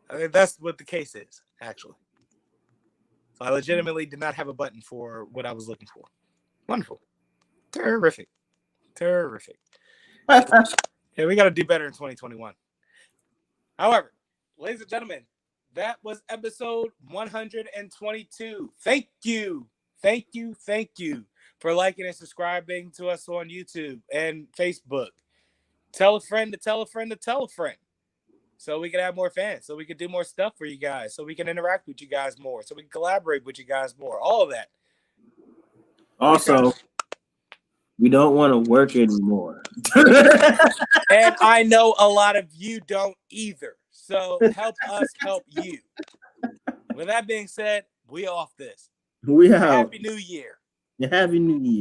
I think that's what the case is, actually. So I legitimately did not have a button for what I was looking for. Wonderful. Terrific. Yeah, we got to do better in 2021. However, ladies and gentlemen, that was episode 122. Thank you for liking and subscribing to us on YouTube and Facebook. Tell a friend to tell a friend to tell a friend, so we can have more fans, so we can do more stuff for you guys, so we can interact with you guys more, so we can collaborate with you guys more, all of that. Also, we don't want to work anymore. And I know a lot of you don't either. So help us help you. With that being said, we off this. We out. Happy New Year. Happy New Year.